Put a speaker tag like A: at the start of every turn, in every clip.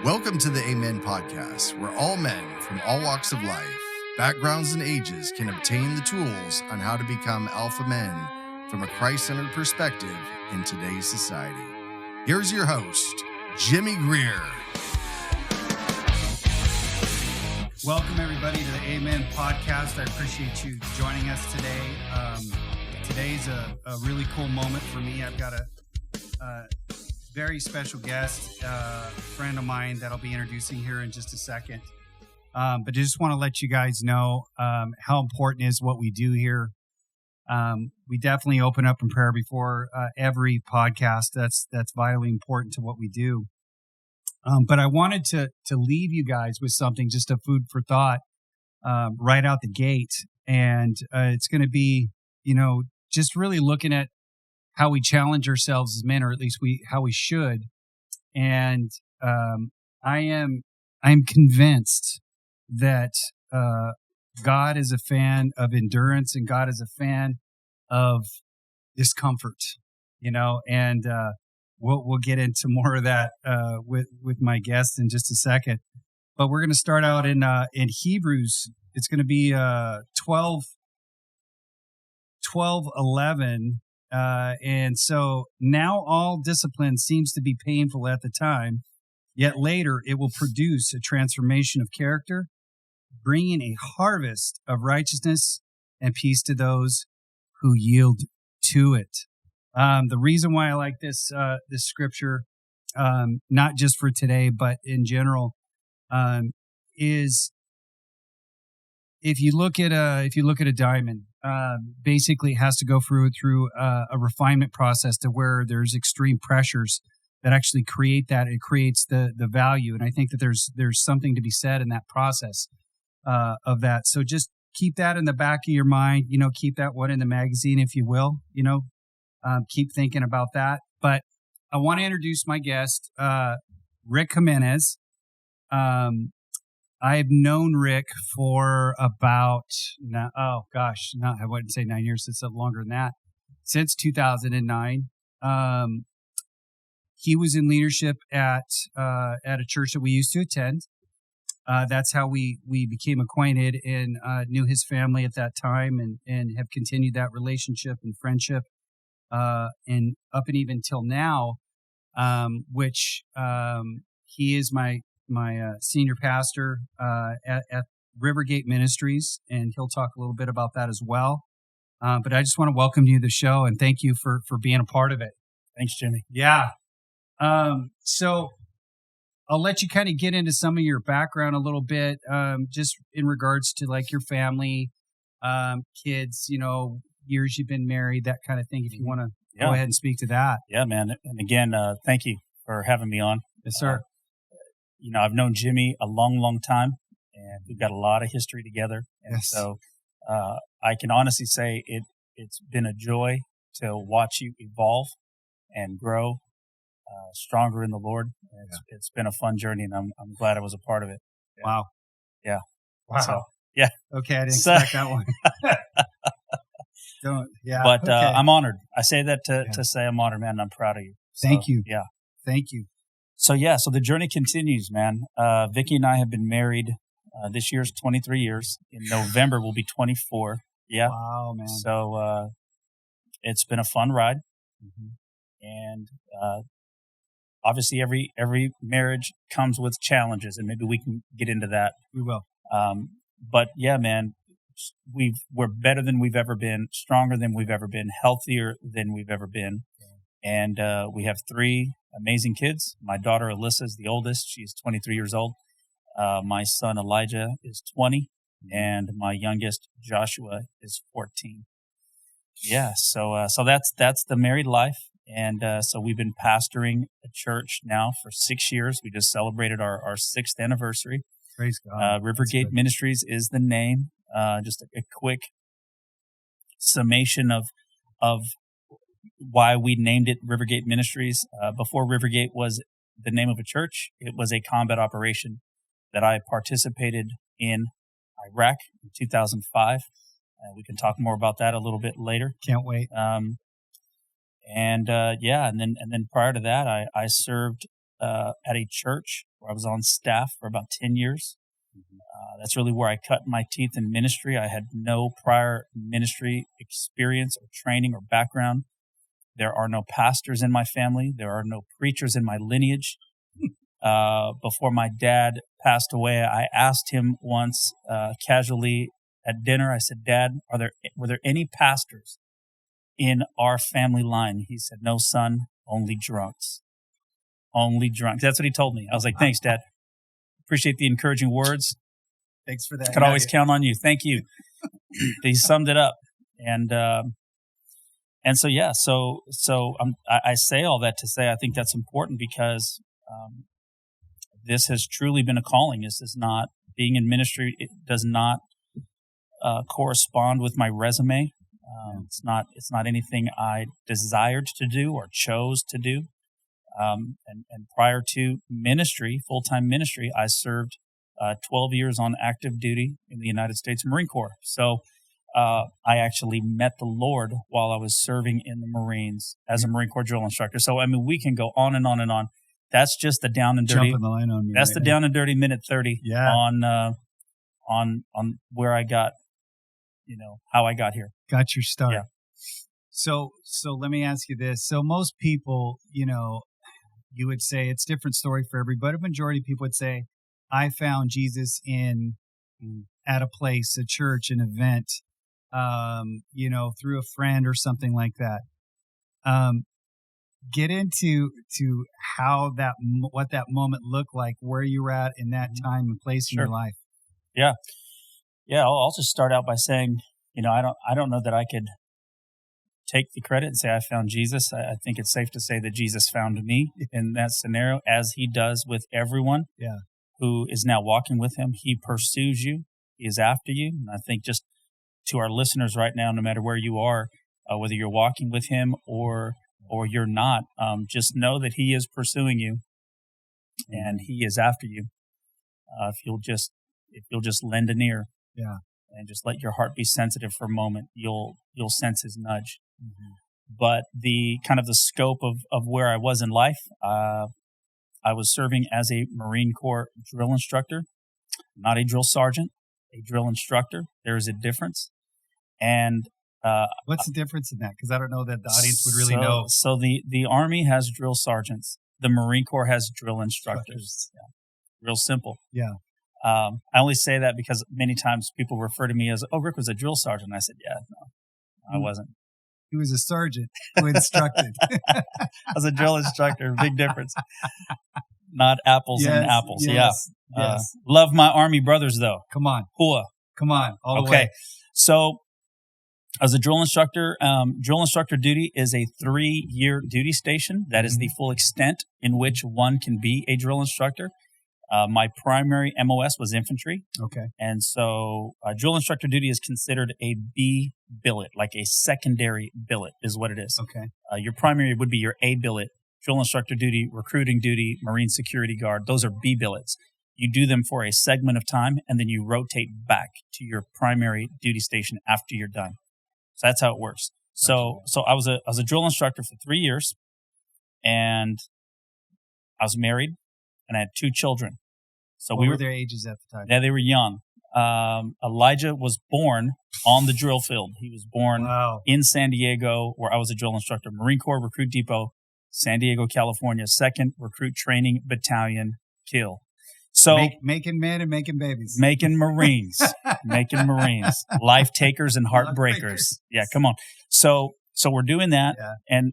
A: Welcome to the Amen Podcast, where all men from all walks of life, backgrounds, and ages can obtain the tools on how to become alpha men from a Christ-centered perspective in today's society. Here's your host, Jimmy GREER.
B: Welcome, everybody, to the Amen Podcast. I appreciate you joining us today. Today's a really cool moment for me. I've got a very special guest, friend of mine that I'll be introducing here in just a second. But I just want to let you guys know how important is what we do here. We definitely open up in prayer before every podcast. That's vitally important to what we do. But I wanted to leave you guys with something, just a food for thought, right out the gate. And it's going to be, just really looking at how we challenge ourselves as men, or at least how we should. And I'm convinced that God is a fan of endurance, and God is a fan of discomfort, and we'll get into more of that with my guest in just a second. But we're going to start out in Hebrews. It's going to be 12:11. And so now all discipline seems to be painful at the time, yet later it will produce a transformation of character, bringing a harvest of righteousness and peace to those who yield to it. The reason why I like this scripture, not just for today, but in general, is if you look at a diamond, basically it has to go through a refinement process to where there's extreme pressures that actually create that. It creates the value, and I think that there's something to be said in that process of that. So just keep that in the back of your mind. Keep that one in the magazine, if you will. Keep thinking about that. But I want to introduce my guest, Rick JIMENEZ. I've known Rick for about, I wouldn't say 9 years, it's longer than that, since 2009. He was in leadership at a church that we used to attend. That's how we became acquainted, and knew his family at that time, and have continued that relationship and friendship, and up and even till now, which he is my senior pastor at Rivergate Ministries, and he'll talk a little bit about that as well. But I just want to welcome you to the show, and thank you for being a part of it.
C: Thanks, Jimmy.
B: Yeah. So I'll let you kind of get into some of your background a little bit, just in regards to like your family, kids, years you've been married, that kind of thing. If you want to go ahead and speak to that.
C: Yeah, man. And again, thank you for having me on.
B: Yes, sir.
C: I've known Jimmy a long, long time, and we've got a lot of history together. And
B: yes.
C: So I can honestly say it's been a joy to watch you evolve and grow stronger in the Lord. It's been a fun journey, and I'm glad I was a part of it.
B: Yeah. Wow.
C: Yeah.
B: Wow.
C: So, yeah.
B: Okay, I didn't expect that one.
C: But
B: okay.
C: I'm honored. I say that to say I'm honored, man. And I'm proud of you. So,
B: thank you.
C: Yeah.
B: Thank you.
C: So the journey continues, man. Vicky and I have been married. This year's 23 years. In November, we'll be 24. Yeah.
B: Wow, man.
C: So it's been a fun ride.
B: Mm-hmm.
C: And obviously every marriage comes with challenges, and maybe we can get into that.
B: We will.
C: But yeah, man, we're better than we've ever been, stronger than we've ever been, healthier than we've ever been. And we have 3 amazing kids. My daughter, Alyssa, is the oldest. She's 23 years old. My son, Elijah, is 20. And my youngest, Joshua, is 14. Yeah, so that's the married life. And so we've been pastoring a church now for 6 years. We just celebrated our 6th anniversary.
B: Praise God.
C: Rivergate Ministries is the name. Just a quick summation of why we named it Rivergate Ministries. Before Rivergate was the name of a church, it was a combat operation that I participated in Iraq in 2005. We can talk more about that a little bit later.
B: Can't wait.
C: And then prior to that, I served at a church where I was on staff for about 10 years. That's really where I cut my teeth in ministry. I had no prior ministry experience or training or background. There are no pastors in my family. There are no preachers in my lineage. Before my dad passed away, I asked him once casually at dinner, I said, "Dad, were there any pastors in our family line?" He said, "No, son, only drunks." Only drunks. That's what he told me. I was like, "Thanks, Dad. Appreciate the encouraging words.
B: Thanks for that.
C: Could always count on you. Thank you." He summed it up. And so, yeah, so I say all that to say I think that's important because this has truly been a calling. This is not being in ministry. It does not correspond with my resume. It's not anything I desired to do or chose to do. And prior to ministry, full-time ministry, I served 12 years on active duty in the United States Marine Corps. So I actually met the Lord while I was serving in the Marines as a Marine Corps drill instructor. So, I mean, we can go on and on and on. That's just the down and dirty.
B: Jumping the line on me.
C: That's the down and dirty minute 30
B: Yeah.
C: on where I got, how I got here.
B: Got your start.
C: Yeah.
B: So let me ask you this. So most people, you would say it's a different story for everybody. A majority of people would say, I found Jesus at a place, a church, an event, through a friend or something like that. Get into how what that moment looked like, where you were at in that time and place in your life.
C: Yeah. Yeah. I'll just start out by saying, I don't know that I could take the credit and say I found Jesus. I think it's safe to say that Jesus found me in that scenario, as he does with everyone who is now walking with him. He pursues you. He is after you. And I think just to our listeners right now, no matter where you are, whether you're walking with him or you're not, just know that he is pursuing you and he is after you. If you'll just lend an ear, and just let your heart be sensitive for a moment, you'll sense his nudge. Mm-hmm. But the kind of the scope of where I was in life, I was serving as a Marine Corps drill instructor, not a drill sergeant, a drill instructor. There is a difference. And
B: what's the difference in that? Because I don't know that the audience would really know.
C: So the Army has drill sergeants. The Marine Corps has drill instructors. Yeah. Real simple.
B: Yeah.
C: I only say that because many times people refer to me as, "Oh, Rick was a drill sergeant." I said, "Yeah, no, I wasn't."
B: He was a sergeant who instructed.
C: I was a drill instructor. Big difference. Not apples and apples.
B: Yes.
C: Love my Army brothers, though.
B: Come on.
C: Hua.
B: Come on. All the way.
C: So as a drill instructor duty is a 3-year duty station. That is the full extent in which one can be a drill instructor. My primary MOS was infantry.
B: Okay.
C: And so drill instructor duty is considered a B billet, like a secondary billet is what it is.
B: Okay.
C: Your primary would be your A billet, drill instructor duty, recruiting duty, Marine security guard. Those are B billets. You do them for a segment of time, and then you rotate back to your primary duty station after you're done. So that's how it works. So I was a drill instructor for 3 years, and I was married, and I had 2 children. So
B: what were their ages at the time?
C: Yeah, they were young. Elijah was born on the drill field. He was born in San Diego, where I was a drill instructor. Marine Corps Recruit Depot, San Diego, California, 2nd Recruit Training Battalion, Kill. So
B: making men and making babies.
C: Making Marines. Making Marines. Life takers and heartbreakers. Yeah, come on. So we're doing that. Yeah. And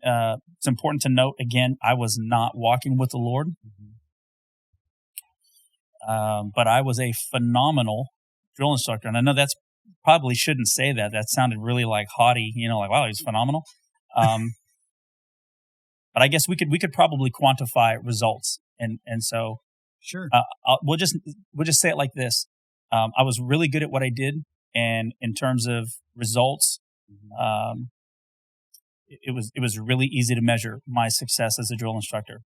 C: it's important to note, again, I was not walking with the Lord. But I was a phenomenal drill instructor. And I know that's probably shouldn't say that. That sounded really like haughty, like, wow, he's phenomenal. But I guess we could probably quantify results. And so
B: sure.
C: We'll just say it like this. I was really good at what I did. And in terms of results, it was really easy to measure my success as a drill instructor.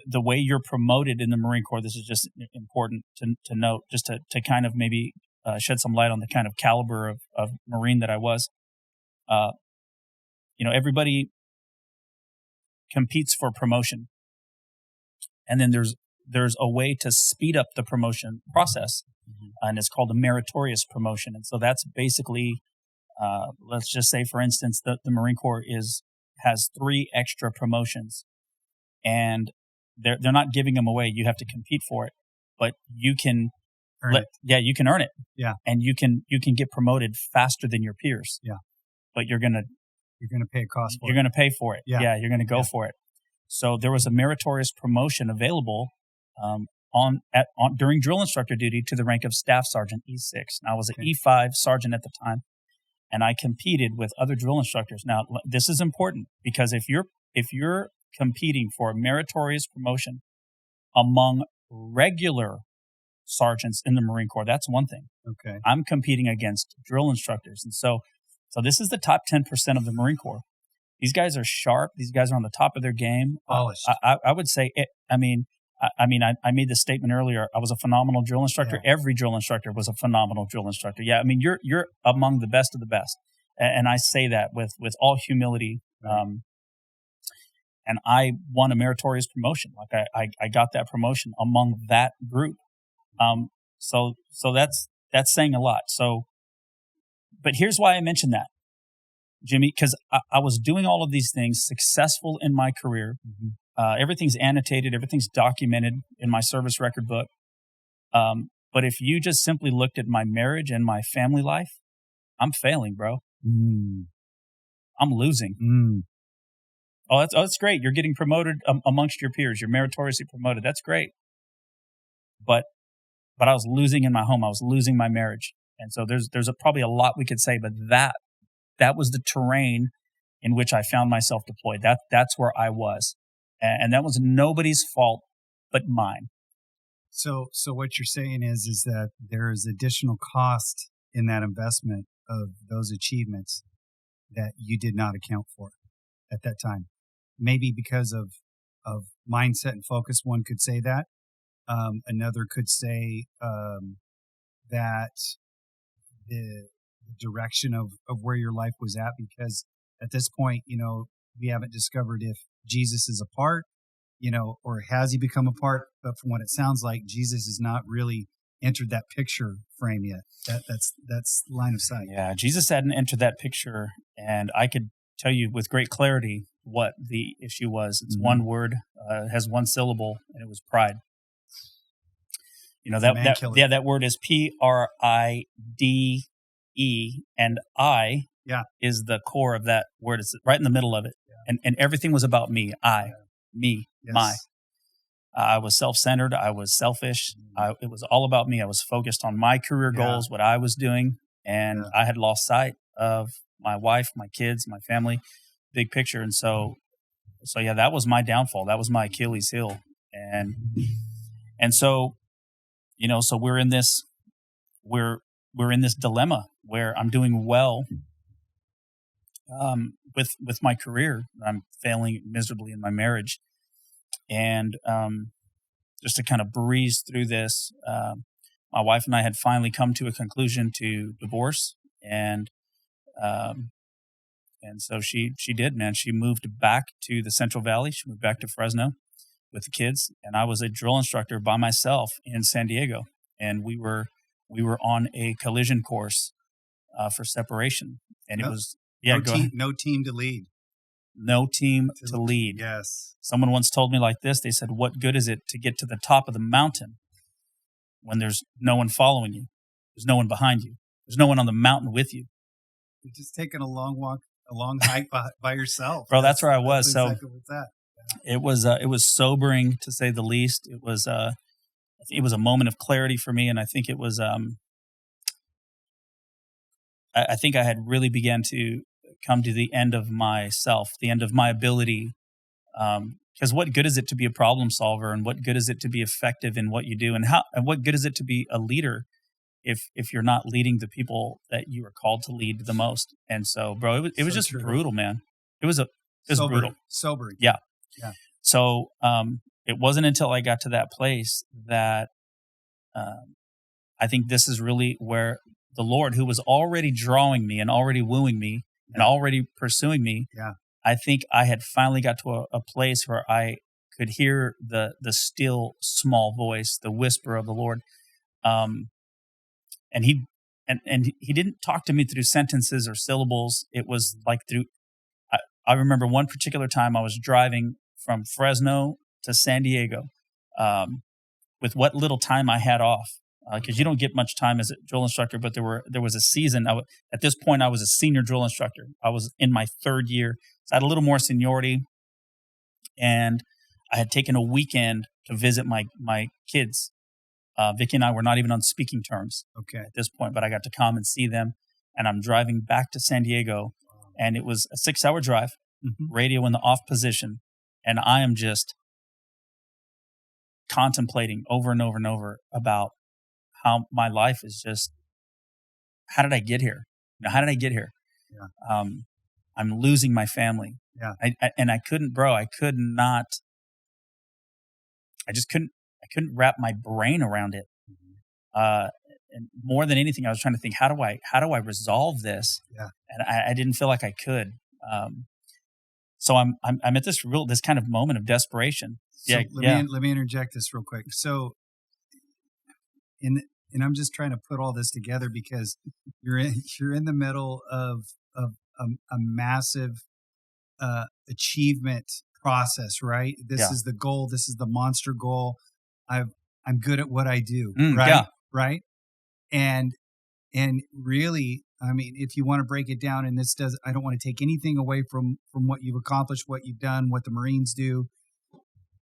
C: The way you're promoted in the Marine Corps, this is just important to note, just to kind of maybe shed some light on the kind of caliber of Marine that I was. Everybody competes for promotion. And then there's a way to speed up the promotion process, and it's called a meritorious promotion. And so that's basically, let's just say, for instance, the Marine Corps has 3 extra promotions, and they're not giving them away. You have to compete for it, but you can you can earn it.
B: Yeah,
C: and you can get promoted faster than your peers.
B: Yeah,
C: but you're gonna
B: pay a cost for it.
C: You're gonna pay for it. Yeah, you're gonna go for it. So there was a meritorious promotion available during drill instructor duty to the rank of Staff Sergeant E6. Now, I was an E5 sergeant at the time, and I competed with other drill instructors. Now, this is important because if you're competing for a meritorious promotion among regular sergeants in the Marine Corps, that's one thing.
B: Okay.
C: I'm competing against drill instructors, and so this is the top 10% of the Marine Corps. These guys are sharp. These guys are on the top of their game.
B: Polished.
C: I would say it. I made this statement earlier. I was a phenomenal drill instructor. Yeah. Every drill instructor was a phenomenal drill instructor. Yeah, I mean, you're among the best of the best, and I say that with all humility. And I won a meritorious promotion. Like I got that promotion among that group. So that's saying a lot. So, but here's why I mentioned that, Jimmy, because I was doing all of these things, successful in my career. Everything's annotated, everything's documented in my service record book. But if you just simply looked at my marriage and my family life, I'm failing, bro. I'm losing. Oh, that's great. You're getting promoted amongst your peers. You're meritoriously promoted. That's great. But I was losing in my home. I was losing my marriage. And so there's probably a lot we could say, but that was the terrain in which I found myself deployed. That's where I was. And that was nobody's fault but mine.
B: So what you're saying is that there is additional cost in that investment of those achievements that you did not account for at that time. Maybe because of mindset and focus, one could say that. Another could say that the direction of where your life was at, because at this point, we haven't discovered if Jesus is a part, or has he become a part? But from what it sounds like, Jesus has not really entered that picture frame yet. That's line of sight.
C: Yeah, Jesus hadn't entered that picture, and I could tell you with great clarity what the issue was. It's one word, has one syllable, and it was pride. That word is Pride, and I is the core of that word. It's right in the middle of it. Yeah. And everything was about me. Me, yes. My. I was self-centered. I was selfish. It was all about me. I was focused on my career goals, what I was doing, and I had lost sight of my wife, my kids, my family, big picture. And so that was my downfall. That was my Achilles heel. And so, so we're in this dilemma where I'm doing well with my career. I'm failing miserably in my marriage. And just to kind of breeze through this, my wife and I had finally come to a conclusion to divorce. And so she did, man. She moved back to the Central Valley. She moved back to Fresno with the kids. And I was a drill instructor by myself in San Diego. And we were on a collision course for separation. And it was,
B: no team to lead.
C: No team to lead.
B: Yes.
C: Someone once told me like this. They said, what good is it to get to the top of the mountain when there's no one following you? There's no one behind you. There's no one on the mountain with you.
B: You're just taking a long walk, a long hike by yourself.
C: Bro, that's where I was.
B: That's exactly what's that.
C: Yeah. It was sobering, to say the least. It was a moment of clarity for me. And I think it was, I think I had really began to come to the end of myself, the end of my ability. Because what good is it to be a problem solver, and what good is it to be effective in what you do, and what good is it to be a leader if you're not leading the people that you are called to lead the most? And so, bro, it was just true. Brutal, man. It was brutal.
B: Sobering.
C: Yeah. So it wasn't until I got to that place that I think this is really where the Lord, who was already drawing me and already wooing me and already pursuing me, I think I had finally got to a place where I could hear the still small voice, the whisper of the Lord. And he didn't talk to me through sentences or syllables. It was like through, I remember one particular time I was driving from Fresno to San Diego, with what little time I had off, because you don't get much time as a drill instructor. But there was a season. At this point, I was a senior drill instructor. I was in my third year, so I had a little more seniority, and I had taken a weekend to visit my kids. Vicky and I were not even on speaking terms at this point, but I got to come and see them. And I'm driving back to San Diego, and it was a 6-hour drive, radio in the off position, and I am just contemplating over and over and over about how my life is just, how did I get here? How did I get here?
B: Yeah.
C: I'm losing my family.
B: Yeah.
C: I couldn't wrap my brain around it. And more than anything, I was trying to think, how do I resolve this?
B: Yeah.
C: And I didn't feel like I could. So I'm at this kind of moment of desperation.
B: So let me interject this real quick. So, and I'm just trying to put all this together because you're in the middle of a massive achievement process, right? This is the goal. This is the monster goal. I'm good at what I do, right?
C: Yeah.
B: Right. And really, I mean, if you want to break it down, and I don't want to take anything away from what you've accomplished, what you've done, what the Marines do.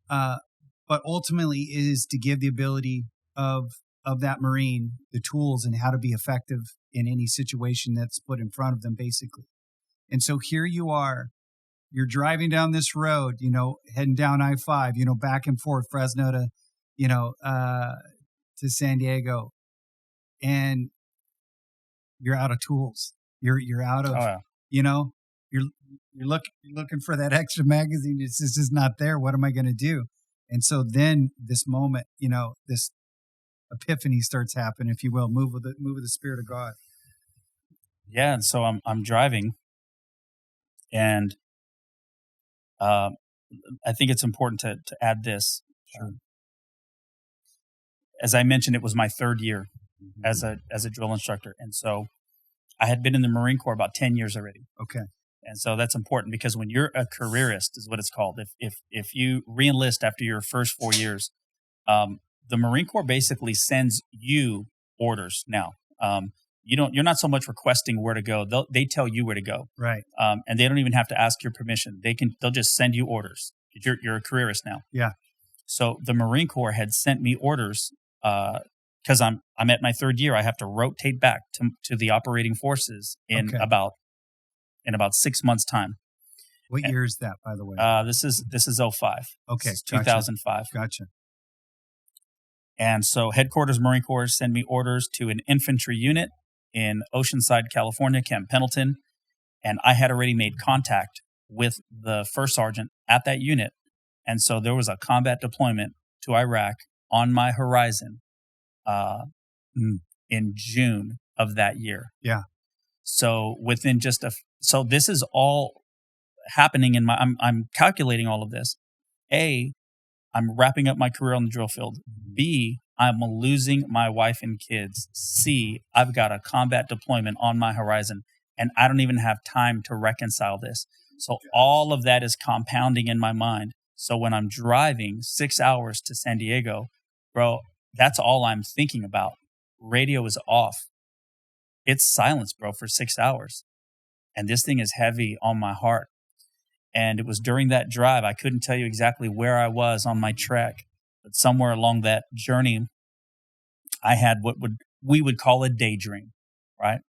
B: But ultimately is to give the ability of that Marine the tools and how to be effective in any situation that's put in front of them, basically. And so here you are, you're driving down this road, heading down I-5, back and forth, Fresno to, to San Diego, and you're out of tools. You're out of, you're looking for that extra magazine. It's just not there. What am I going to do? And so then this moment, this epiphany starts happening, if you will, move with the Spirit of God.
C: Yeah. And so I'm driving, and I think it's important to add this.
B: Sure.
C: As I mentioned, it was my third year as a drill instructor. And so I had been in the Marine Corps about 10 years already.
B: Okay.
C: And so that's important because when you're a careerist, is what it's called. If you re-enlist after your first 4 years, the Marine Corps basically sends you orders now. You're not so much requesting where to go. They tell you where to go.
B: Right.
C: And they don't even have to ask your permission. They'll just send you orders. You're a careerist now.
B: Yeah.
C: So the Marine Corps had sent me orders, because I'm at my third year. I have to rotate back to the operating forces in about 6 months' time.
B: What year is that, by the way?
C: This is 05.
B: Okay,
C: This is 2005.
B: Gotcha.
C: And so headquarters Marine Corps send me orders to an infantry unit in Oceanside, California, Camp Pendleton, and I had already made contact with the first sergeant at that unit, and so there was a combat deployment to Iraq on my horizon in June of that year.
B: Yeah.
C: So within so this is all happening in I'm calculating all of this. A, I'm wrapping up my career on the drill field. B, I'm losing my wife and kids. C, I've got a combat deployment on my horizon, and I don't even have time to reconcile this. So all of that is compounding in my mind. So when I'm driving 6 hours to San Diego, bro, that's all I'm thinking about. Radio is off. It's silence, bro, for 6 hours. And this thing is heavy on my heart. And it was during that drive, I couldn't tell you exactly where I was on my trek, but somewhere along that journey, I had what we would call a daydream, right?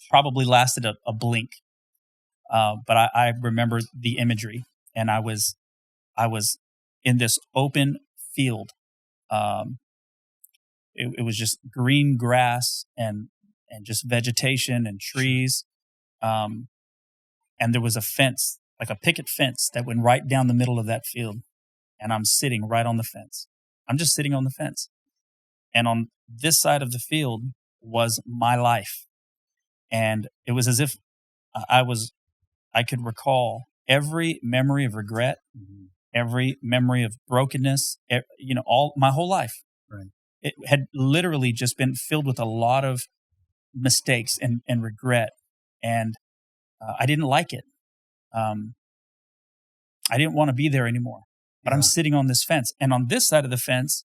C: Probably lasted a blink. But I remember the imagery, and I was in this open field. It was just green grass and just vegetation and trees. And there was a fence, like a picket fence that went right down the middle of that field. And I'm sitting right on the fence. I'm just sitting on the fence. And on this side of the field was my life. And it was as if I could recall every memory of regret, every memory of brokenness, all my whole life.
B: Right.
C: It had literally just been filled with a lot of mistakes and regret. And I didn't like it. I didn't want to be there anymore. But I'm sitting on this fence. And on this side of the fence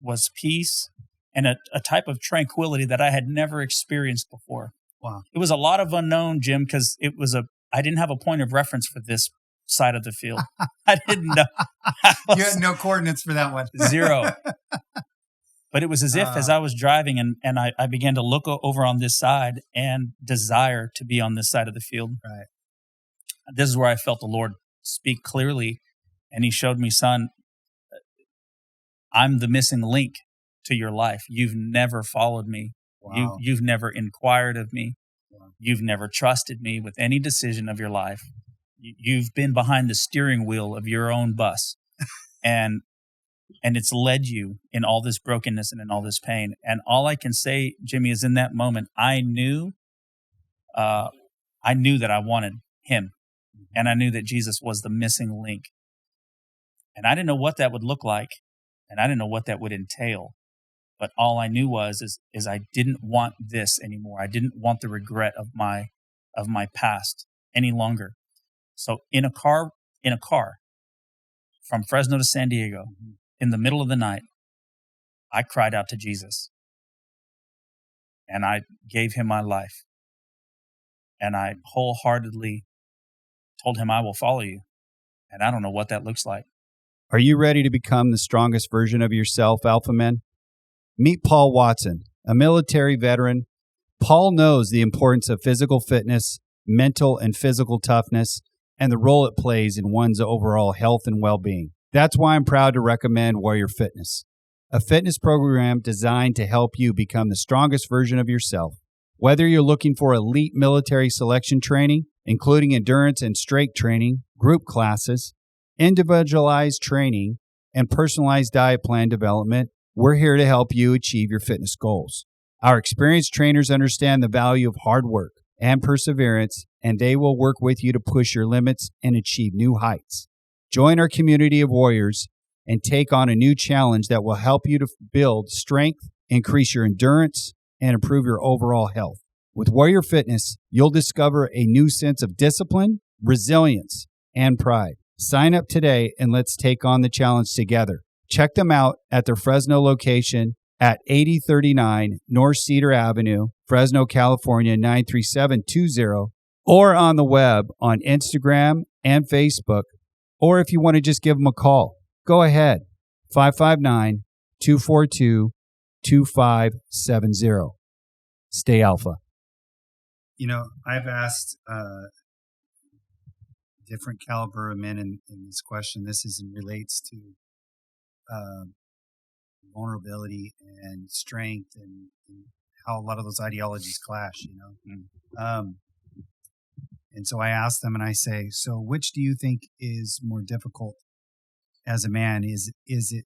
C: was peace and a type of tranquility that I had never experienced before.
B: Wow.
C: It was a lot of unknown, Jim, because I didn't have a point of reference for this side of the field. I didn't know.
B: You had no coordinates for that one.
C: Zero. But it was as if as I was driving and I began to look over on this side and desire to be on this side of the field.
B: Right.
C: This is where I felt the Lord speak clearly. And he showed me, son, I'm the missing link to your life. You've never followed me.
B: Wow.
C: You've never inquired of me.
B: Wow.
C: You've never trusted me with any decision of your life. You've been behind the steering wheel of your own bus. And it's led you in all this brokenness and in all this pain. And all I can say, Jimmy, is in that moment, I knew that I wanted him. And I knew that Jesus was the missing link. And I didn't know what that would look like. And I didn't know what that would entail. But all I knew is I didn't want this anymore. I didn't want the regret of my past any longer. So in a car from Fresno to San Diego, in the middle of the night, I cried out to Jesus. And I gave him my life. And I wholeheartedly told him, I will follow you. And I don't know what that looks like.
D: Are you ready to become the strongest version of yourself, Alpha Men? Meet Paul Watson, a military veteran. Paul knows the importance of physical fitness, mental and physical toughness, and the role it plays in one's overall health and well-being. That's why I'm proud to recommend Warrior Fitness, a fitness program designed to help you become the strongest version of yourself. Whether you're looking for elite military selection training, including endurance and strength training, group classes, individualized training, and personalized diet plan development, we're here to help you achieve your fitness goals. Our experienced trainers understand the value of hard work and perseverance, and they will work with you to push your limits and achieve new heights. Join our community of warriors and take on a new challenge that will help you to build strength, increase your endurance, and improve your overall health. With Warrior Fitness, you'll discover a new sense of discipline, resilience, and pride. Sign up today and let's take on the challenge together. Check them out at their Fresno location at 8039 North Cedar Avenue, Fresno, California, 93720, or on the web on Instagram and Facebook. Or if you want to just give them a call, go ahead, 559-242-2570. Stay alpha.
B: You know, I've asked different caliber of men in this question. This relates to vulnerability and strength and how a lot of those ideologies clash, you know. And so I ask them and I say, so which do you think is more difficult as a man? Is it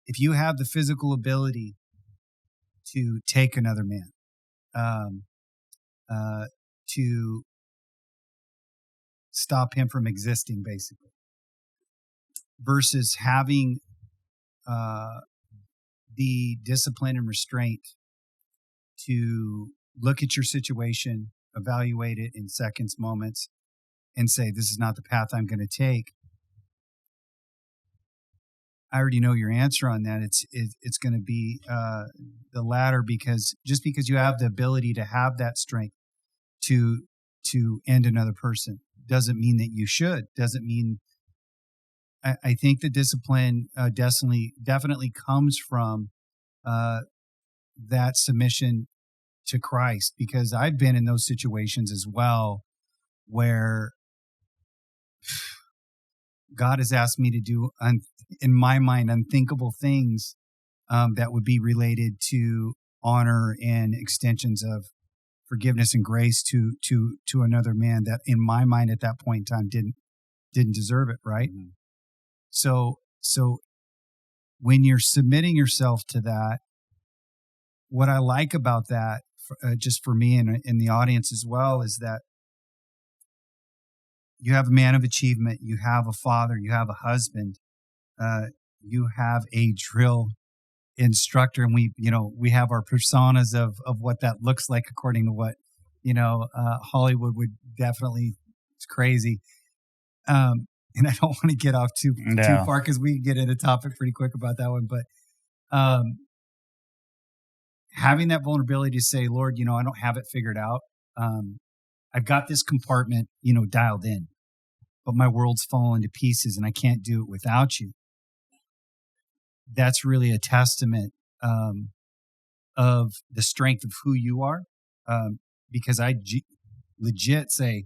B: if you have the physical ability to take another man, to stop him from existing, basically, versus having the discipline and restraint to look at your situation, evaluate it in seconds, moments, and say, this is not the path I'm going to take. I already know your answer on that. It's going to be the latter, because just because you have the ability to have that strength to end another person doesn't mean that you should. Doesn't mean. I think the discipline definitely comes from that submission to Christ, because I've been in those situations as well where God has asked me to do, in my mind, unthinkable things that would be related to honor and extensions of forgiveness and grace to another man that, in my mind, at that point in time, didn't deserve it, right? Mm-hmm. So when you're submitting yourself to that, what I like about that, just for me and in the audience as well, is that you have a man of achievement, you have a father, you have a husband, you have a drill instructor, and we have our personas of what that looks like according to what Hollywood would definitely. It's crazy. And I don't want to get off too far because we get into topic pretty quick about that one. But having that vulnerability to say, Lord, I don't have it figured out. I've got this compartment, dialed in, but my world's fallen to pieces and I can't do it without you. That's really a testament of the strength of who you are. Because I legit say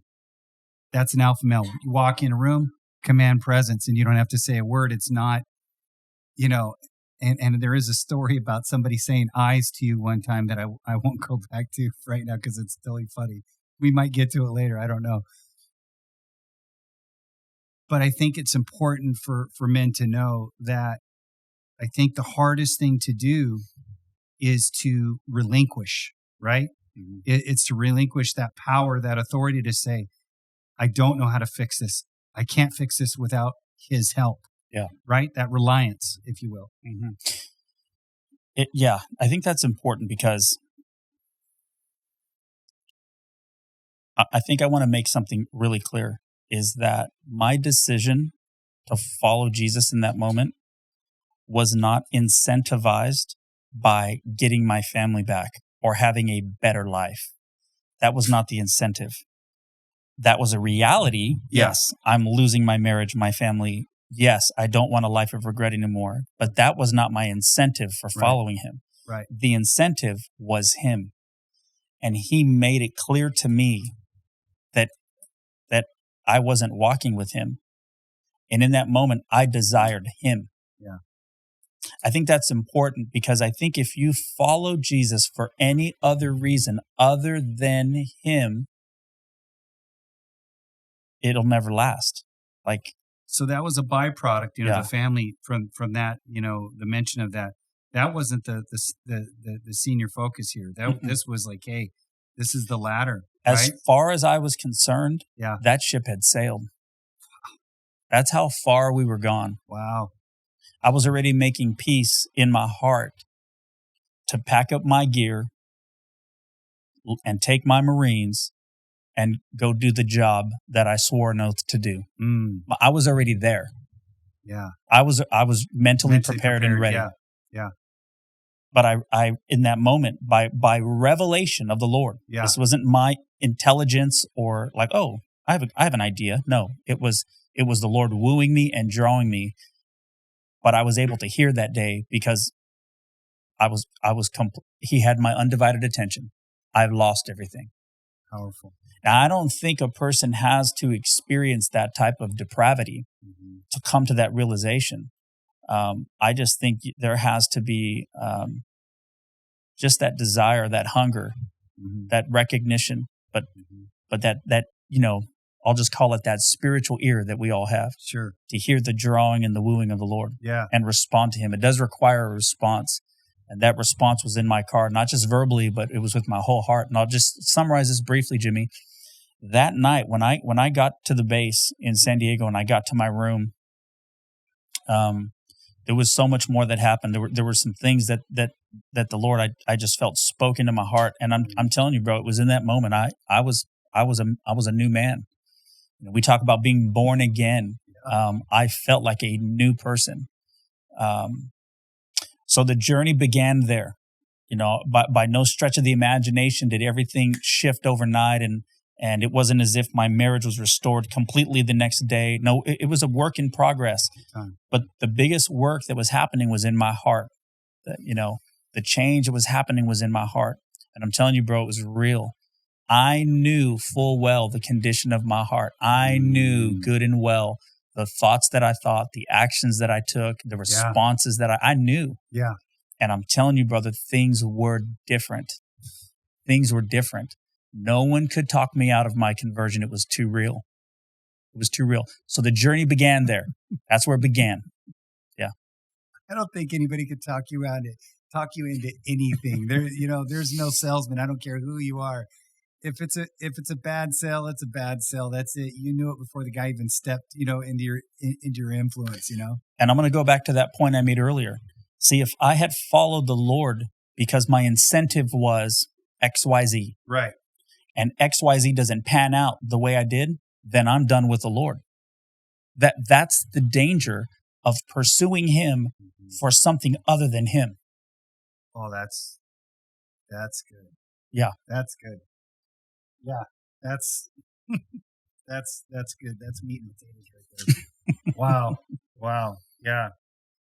B: that's an alpha male. You walk in a room, command presence, and you don't have to say a word. It's not, and there is a story about somebody saying eyes to you one time that I won't go back to right now because it's still funny. We might get to it later. I don't know. But I think it's important for men to know that I think the hardest thing to do is to relinquish, right? Mm-hmm. It's to relinquish that power, that authority to say, I don't know how to fix this. I can't fix this without his help.
C: Yeah. Right?
B: That reliance, if you will.
C: Mm-hmm. I think that's important because I think I want to make something really clear is that my decision to follow Jesus in that moment was not incentivized by getting my family back or having a better life. That was not the incentive. That was a reality.
B: Yeah.
C: Yes, I'm losing my marriage, my family. Yes, I don't want a life of regret anymore. But that was not my incentive for following him.
B: Right.
C: The incentive was him. And he made it clear to me that I wasn't walking with him. And in that moment, I desired him.
B: Yeah.
C: I think that's important because I think if you follow Jesus for any other reason other than him, it'll never last.
B: So that was a byproduct,
C: Yeah.
B: the family from that, the mention of that. That wasn't the senior focus here. This was like, hey, this is the ladder.
C: As
B: right?
C: far as I was concerned,
B: Yeah.
C: that ship had sailed. That's how far we were gone.
B: Wow.
C: I was already making peace in my heart to pack up my gear and take my Marines and go do the job that I swore an oath to do. I was already there.
B: Yeah.
C: I was mentally prepared and ready.
B: Yeah.
C: But I in that moment, by revelation of the Lord,
B: Yeah.
C: This wasn't my intelligence or like, oh, I have an idea. No, it was the Lord wooing me and drawing me. But I was able to hear that day because he had my undivided attention. I've lost everything.
B: Powerful.
C: Now, I don't think a person has to experience that type of depravity to come to that realization. I just think there has to be just that desire, that hunger, that recognition, but that I'll just call it that spiritual ear that we all have.
B: Sure.
C: To hear the drawing and the wooing of the Lord.
B: Yeah.
C: And respond to him. It does require a response. And that response was in my car, not just verbally, but it was with my whole heart. And I'll just summarize this briefly, Jimmy. That night, when I got to the base in San Diego and I got to my room, there was so much more that happened. There were some things that the Lord I just felt spoke into my heart. And I'm telling you, bro, it was in that moment I was a new man. We talk about being born again. I felt like a new person. So the journey began there. By no stretch of the imagination did everything shift overnight, and it wasn't as if my marriage was restored completely the next day. No, it was a work in progress. But the biggest work that was happening was in my heart. The change that was happening was in my heart. And I'm telling you, bro, it was real. I knew full well the condition of my heart. I knew good and well the thoughts that I thought, the actions that I took, the responses that I knew.
B: Yeah.
C: And I'm telling you, brother, things were different. Things were different. No one could talk me out of my conversion. It was too real. It was too real. So the journey began there. That's where it began. Yeah.
B: I don't think anybody could talk you into anything. There's no salesman. I don't care who you are. if it's a bad sale, it's a bad sale. That's it. You knew it before the guy even stepped, into your influence.
C: And I'm going to go back to that point I made earlier. See, if I had followed the Lord because my incentive was XYZ,
B: Right.
C: and XYZ doesn't pan out the way I did, then I'm done with the Lord. That's the danger of pursuing Him for something other than Him.
B: Oh, that's good.
C: Yeah.
B: That's good. Yeah. That's good. That's meat and potatoes right there. Wow. Yeah.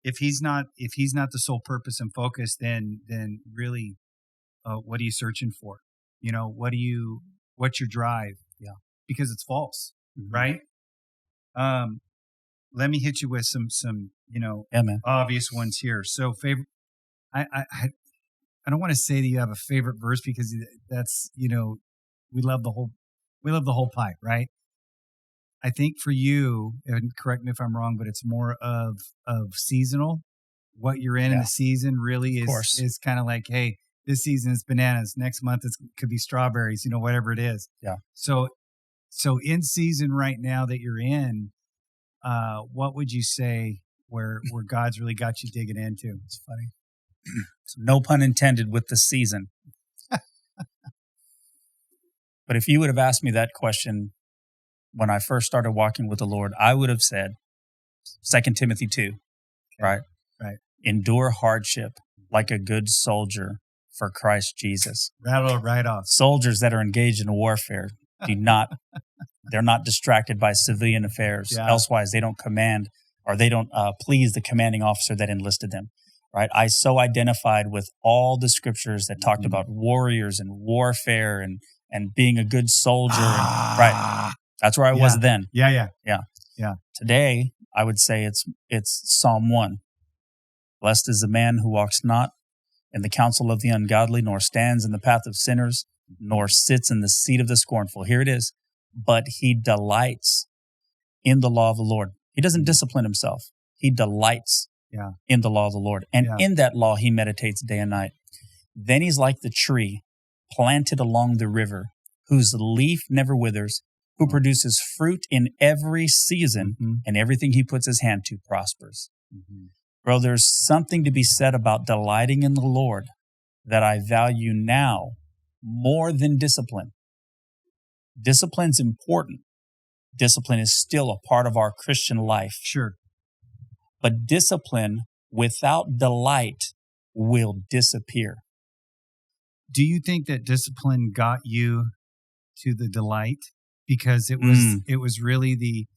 B: If he's not the sole purpose and focus, then really, what are you searching for? What's your drive?
C: Yeah.
B: Because it's false, right? Let me hit you with some
C: Yeah, man.
B: obvious ones here. So favorite, I don't want to say that you have a favorite verse because that's, we love the whole pipe, right? I think for you, and correct me if I'm wrong, but it's more of seasonal. What you're in the season really is kind of like, hey, this season is bananas. Next month it could be strawberries, whatever it is.
C: Yeah.
B: So in season right now that you're in, what would you say where God's really got you digging into?
C: It's funny. So no pun intended with the season. But if you would have asked me that question when I first started walking with the Lord, I would have said 2 Timothy 2, right?
B: Right.
C: Endure hardship like a good soldier for Christ Jesus.
B: Rattle it right off.
C: Soldiers that are engaged in warfare they're not distracted by civilian affairs.
B: Yeah.
C: Elsewise, they don't command or they don't please the commanding officer that enlisted them. Right. I so identified with all the scriptures that talked about warriors and warfare and being a good soldier. Right. That's where I was then.
B: Yeah.
C: Today, I would say it's Psalm 1. Blessed is the man who walks not in the counsel of the ungodly, nor stands in the path of sinners, nor sits in the seat of the scornful. Here it is. But he delights in the law of the Lord. He doesn't discipline himself. He delights in the law of the Lord. And in that law, he meditates day and night. Then he's like the tree planted along the river, whose leaf never withers, who produces fruit in every season, and everything he puts his hand to prospers. Bro, there's something to be said about delighting in the Lord that I value now more than discipline. Discipline's important. Discipline is still a part of our Christian life.
B: Sure.
C: But discipline without delight will disappear.
B: Do you think that discipline got you to the delight? Because it was really the,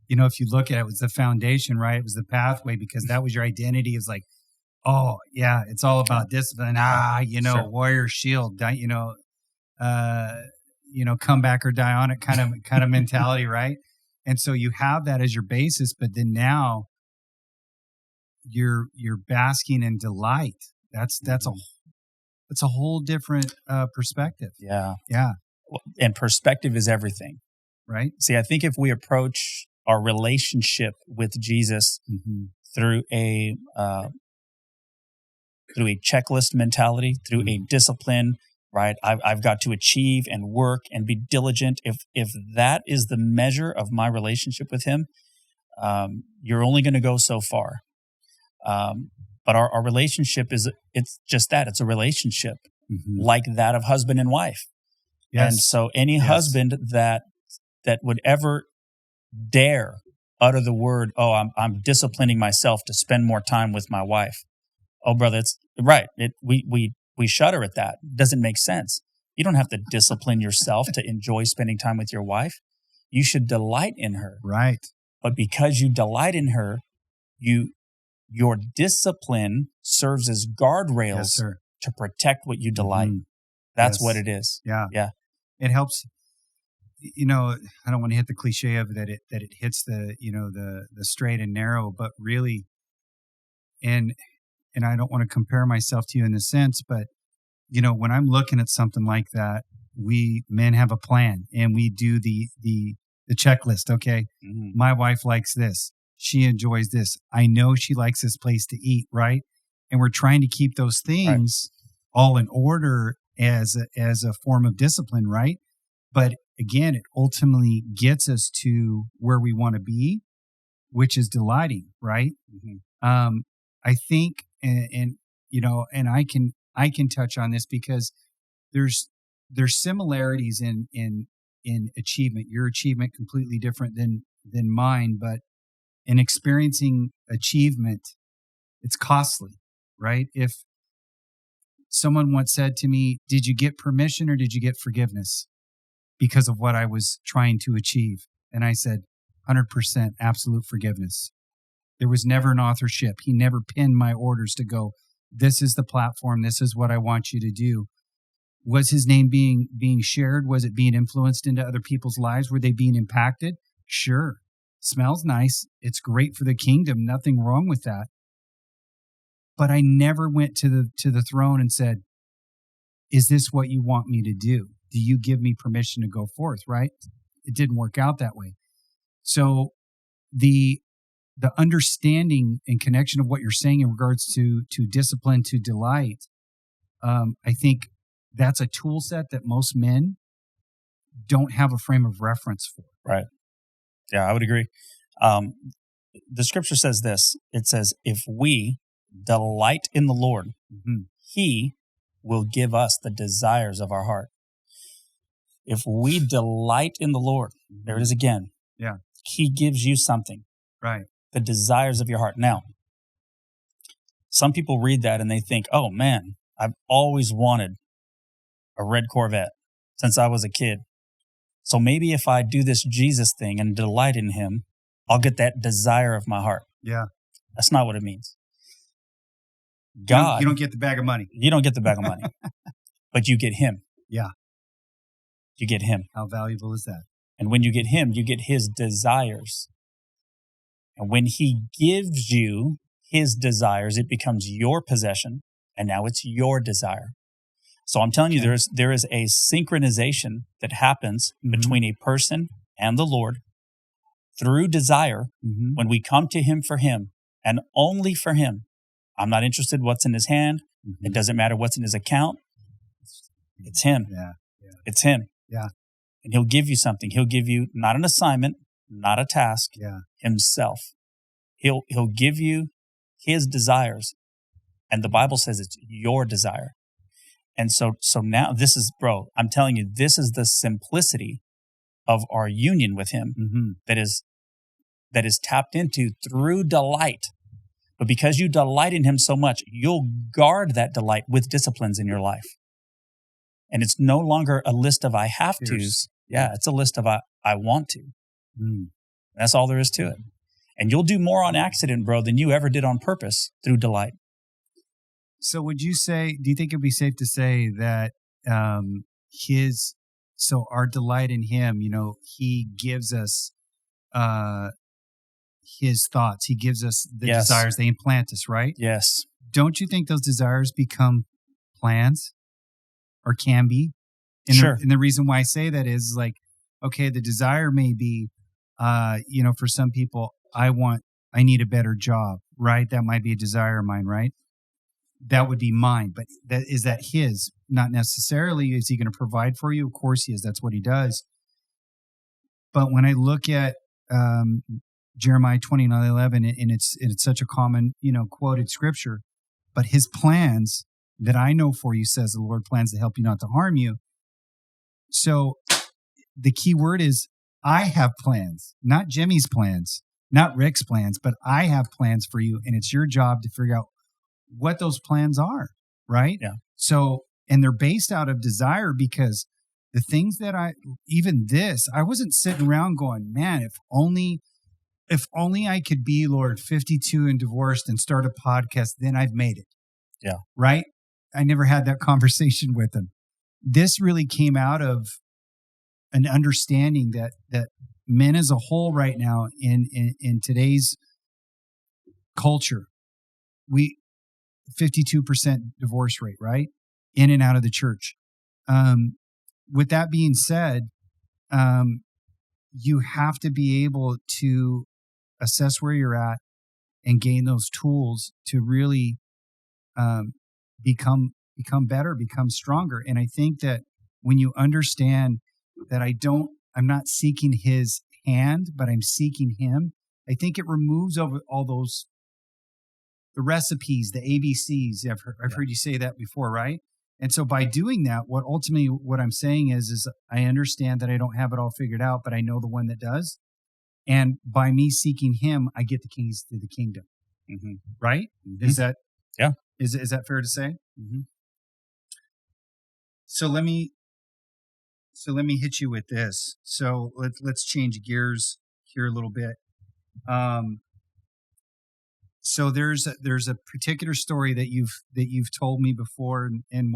B: if you look at it, it was the foundation, right? It was the pathway because that was your identity. It's like, oh yeah, it's all about discipline.
C: Sure.
B: Warrior shield, come back or die on it kind of mentality, right? And so you have that as your basis, but then now you're basking in delight. That's a whole different perspective.
C: Yeah.
B: Yeah.
C: And perspective is everything.
B: Right.
C: See, I think if we approach our relationship with Jesus through a checklist mentality, through a discipline, right? I've got to achieve and work and be diligent. If that is the measure of my relationship with Him, you're only going to go so far. But our relationship it's just that. It's a relationship like that of husband and wife.
B: Yes.
C: And so any husband that would ever dare utter the word, "Oh, I'm disciplining myself to spend more time with my wife." Oh, brother, it's right. We shudder at that. It doesn't make sense. You don't have to discipline yourself to enjoy spending time with your wife. You should delight in her.
B: Right.
C: But because you delight in her, your discipline serves as guardrails to protect what you delight. That's what it is.
B: Yeah.
C: Yeah.
B: It helps. I don't want to hit the cliche of that it hits the the straight and narrow, but really, and I don't want to compare myself to you in this sense, but when I'm looking at something like that, we men have a plan and we do the checklist. Okay, my wife likes this. She enjoys this. I know she likes this place to eat, right? And we're trying to keep those things all in order as a form of discipline, right? But again, it ultimately gets us to where we want to be, which is delighting, right?
C: Mm-hmm.
B: I think, and you know, and I can touch on this because there's similarities in achievement. Your achievement completely different than mine, but in experiencing achievement, it's costly, right? If someone once said to me, "Did you get permission or did you get forgiveness because of what I was trying to achieve?" And I said, 100% absolute forgiveness. There was never an authorship. He never pinned my orders to go, "This is the platform. This is what I want you to do." Was his name being shared? Was it being influenced into other people's lives? Were they being impacted? Sure. Smells nice. It's great for the kingdom. Nothing wrong with that. But I never went to the throne and said, "Is this what you want me to do? Do you give me permission to go forth?" Right? It didn't work out that way. So the understanding and connection of what you're saying in regards to discipline, to delight, I think that's a tool set that most men don't have a frame of reference for.
C: Right. Yeah, I would agree. The scripture says this. It says, if we delight in the Lord,
B: Mm-hmm.
C: he will give us the desires of our heart. If we delight in the Lord, there it is again.
B: Yeah.
C: He gives you something,
B: Right.
C: the desires of your heart. Now, some people read that and they think, oh man, I've always wanted a red Corvette since I was a kid. So maybe if I do this Jesus thing and delight in him, I'll get that desire of my heart.
B: Yeah.
C: That's not what it means.
B: God, you don't get the bag of money.
C: You don't get the bag of money, but you get him.
B: Yeah.
C: You get him.
B: How valuable is that?
C: And when you get him, you get his desires. And when he gives you his desires, it becomes your possession, and now it's your desire. So I'm telling you, there is a synchronization that happens between a person and the Lord through desire when we come to him for him and only for him. I'm not interested what's in his hand. It doesn't matter what's in his account. It's him.
B: Yeah.
C: It's him.
B: Yeah.
C: And he'll give you something. He'll give you not an assignment, not a task, himself. He'll give you his desires. And the Bible says it's your desire. And so now this is, bro, I'm telling you, this is the simplicity of our union with him that is tapped into through delight. But because you delight in him so much, you'll guard that delight with disciplines in your life. And it's no longer a list of I have to's. Yeah, it's a list of I want to. That's all there is to it. And you'll do more on accident, bro, than you ever did on purpose through delight.
B: So do you think it'd be safe to say that our delight in him, he gives us his thoughts. He gives us the desires. They implant us, right?
C: Yes.
B: Don't you think those desires become plans or can be?
C: Sure.
B: And the reason why I say that is like, okay, the desire may be, for some people, I need a better job, right? That might be a desire of mine, right? That would be mine. But is that his? Not necessarily. Is he going to provide for you? Of course he is. That's what he does. But when I look at Jeremiah 29:11, and it's such a common, quoted scripture, but his plans that I know for you, says the Lord, plans to help you, not to harm you. So the key word is I have plans, not Jimmy's plans, not Rick's plans, but I have plans for you. And it's your job to figure out what those plans are, right? Yeah. So, and they're based out of desire, because the things that I wasn't sitting around going, man, if only I could be, Lord, 52 and divorced and start a podcast, then I've made it.
C: Yeah.
B: Right? I never had that conversation with him. This really came out of an understanding that men as a whole right now in today's culture, 52% divorce rate, right? In and out of the church. With that being said, you have to be able to assess where you're at and gain those tools to really become better, become stronger. And I think that when you understand I'm not seeking his hand, but I'm seeking him. I think it removes all those, the recipes, the ABCs. I've heard you say that before, right? And so by doing that, what I'm saying is I understand that I don't have it all figured out, but I know the one that does. And by me seeking him, I get the keys to the kingdom.
C: Mm-hmm.
B: Right?
C: Mm-hmm.
B: Is that,
C: yeah?
B: Is that fair to say?
C: Mm-hmm.
B: So let me hit you with this. So let's change gears here a little bit. So there's a particular story that you've told me before, and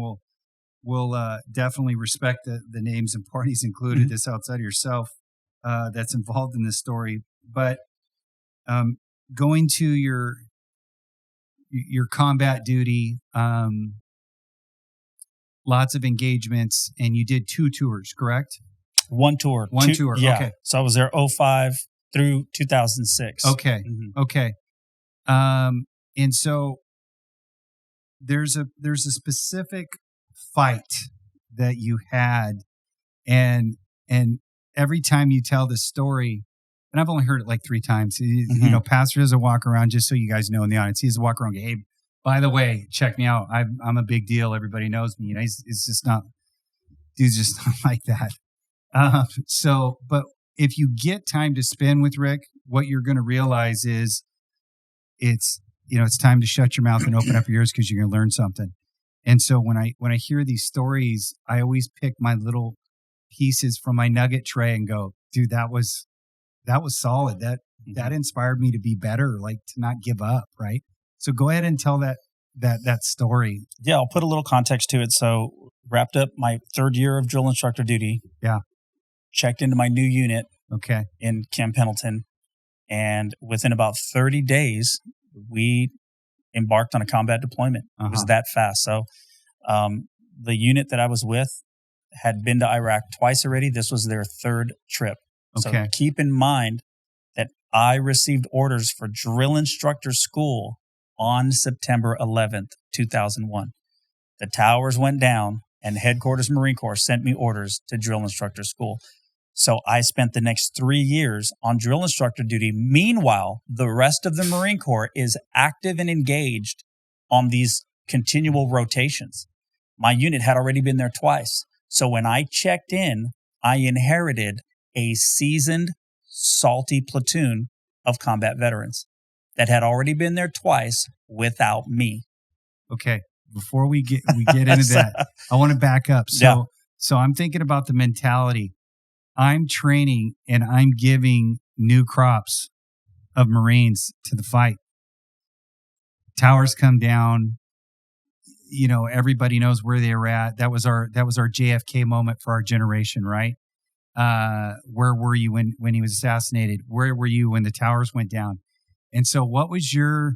B: we'll definitely respect the names and parties included.
C: Mm-hmm.
B: This outside of yourself that's involved in this story, but going to your combat duty, lots of engagements, and you did 2 tours, correct?
C: One tour. Yeah. Okay. So I was there 2005 through 2006.
B: Okay.
C: Mm-hmm.
B: Okay. And so there's a specific fight that you had, and every time you tell this story, and I've only heard it like 3 times.
C: Mm-hmm.
B: You know, pastor doesn't walk around, just so you guys know in the audience, he doesn't walk around and go, hey, by the way, check me out. I'm a big deal. Everybody knows me. You know, it's just not, dude's just not like that. But if you get time to spend with Rick, what you're going to realize is it's time to shut your mouth and open up your ears, because you're going to learn something. And so when I hear these stories, I always pick my little pieces from my nugget tray and go, dude, that was solid. That inspired me to be better, like to not give up. Right. So go ahead and tell that story.
C: Yeah. I'll put a little context to it. So wrapped up my 3rd year of drill instructor duty.
B: Yeah.
C: Checked into my new unit.
B: Okay.
C: In Camp Pendleton. And within about 30 days, we embarked on a combat deployment. It was that fast. So the unit that I was with had been to Iraq twice already. This was their 3rd trip.
B: Okay.
C: So keep in mind that I received orders for drill instructor school on September 11th, 2001. The towers went down and Headquarters Marine Corps sent me orders to drill instructor school. So I spent the next 3 years on drill instructor duty. Meanwhile, the rest of the Marine Corps is active and engaged on these continual rotations. My unit had already been there twice. So when I checked in, I inherited a seasoned, salty platoon of combat veterans that had already been there twice without me.
B: Okay. Before we get into that, I want to back up. So I'm thinking about the mentality. I'm training and I'm giving new crops of Marines to the fight. Towers come down. You know, everybody knows where they were at. That was our JFK moment for our generation, right? Where were you when he was assassinated? Where were you when the towers went down? And so what was your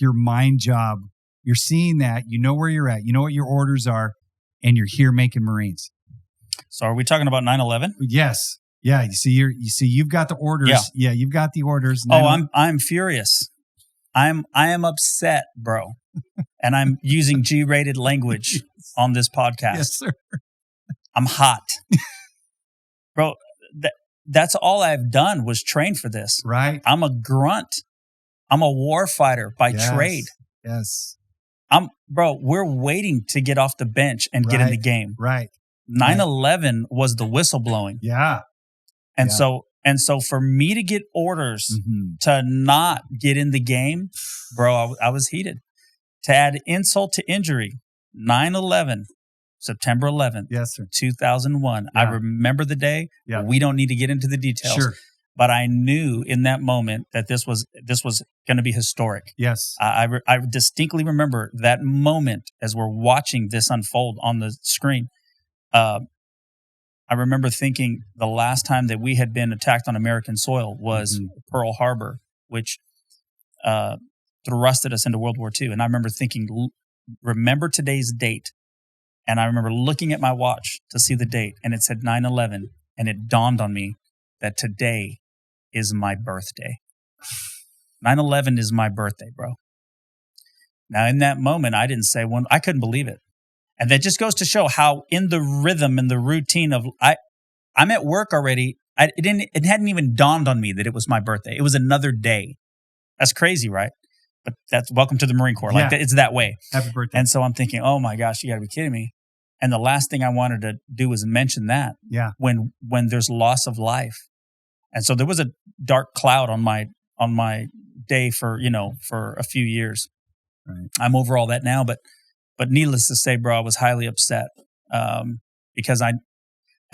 B: mind job? You're seeing that, you know where you're at, you know what your orders are, and you're here making Marines.
C: So are we talking about 9/11?
B: Yes. Yeah. You see, you've got the orders. Yeah, you've got the orders.
C: I'm furious. I am upset, bro. And I'm using G-rated language on this podcast.
B: Yes, sir.
C: I'm hot. Bro, that's all I've done was train for this.
B: Right.
C: I'm a grunt. I'm a war fighter by trade.
B: Yes.
C: We're waiting to get off the bench and get in the game.
B: Right.
C: 9/11 was the whistleblowing.
B: Yeah.
C: And so for me to get orders to not get in the game, bro, I was heated. To add insult to injury, 9/11, September 11th,
B: yes, sir.
C: 2001. Yeah. I remember the day.
B: Yeah.
C: We don't need to get into the details.
B: Sure.
C: But I knew in that moment that this was going to be historic.
B: Yes.
C: I distinctly remember that moment as we're watching this unfold on the screen. I remember thinking the last time that we had been attacked on American soil was Pearl Harbor, which thrusted us into World War II. And I remember thinking, remember today's date. And I remember looking at my watch to see the date, and it said 9/11. And it dawned on me that today is my birthday. 9/11 is my birthday, bro. Now, in that moment, I didn't say one. I couldn't believe it. And that just goes to show how in the rhythm and the routine of I'm at work already. It hadn't even dawned on me that it was my birthday. It was another day. That's crazy, right? But that's welcome to the Marine Corps. Like it's that way.
B: Happy birthday.
C: And so I'm thinking, oh my gosh, you got to be kidding me. And the last thing I wanted to do was mention that.
B: Yeah.
C: When there's loss of life, and so there was a dark cloud on my day for a few years.
B: Right.
C: I'm over all that now, but needless to say, bro, I was highly upset because I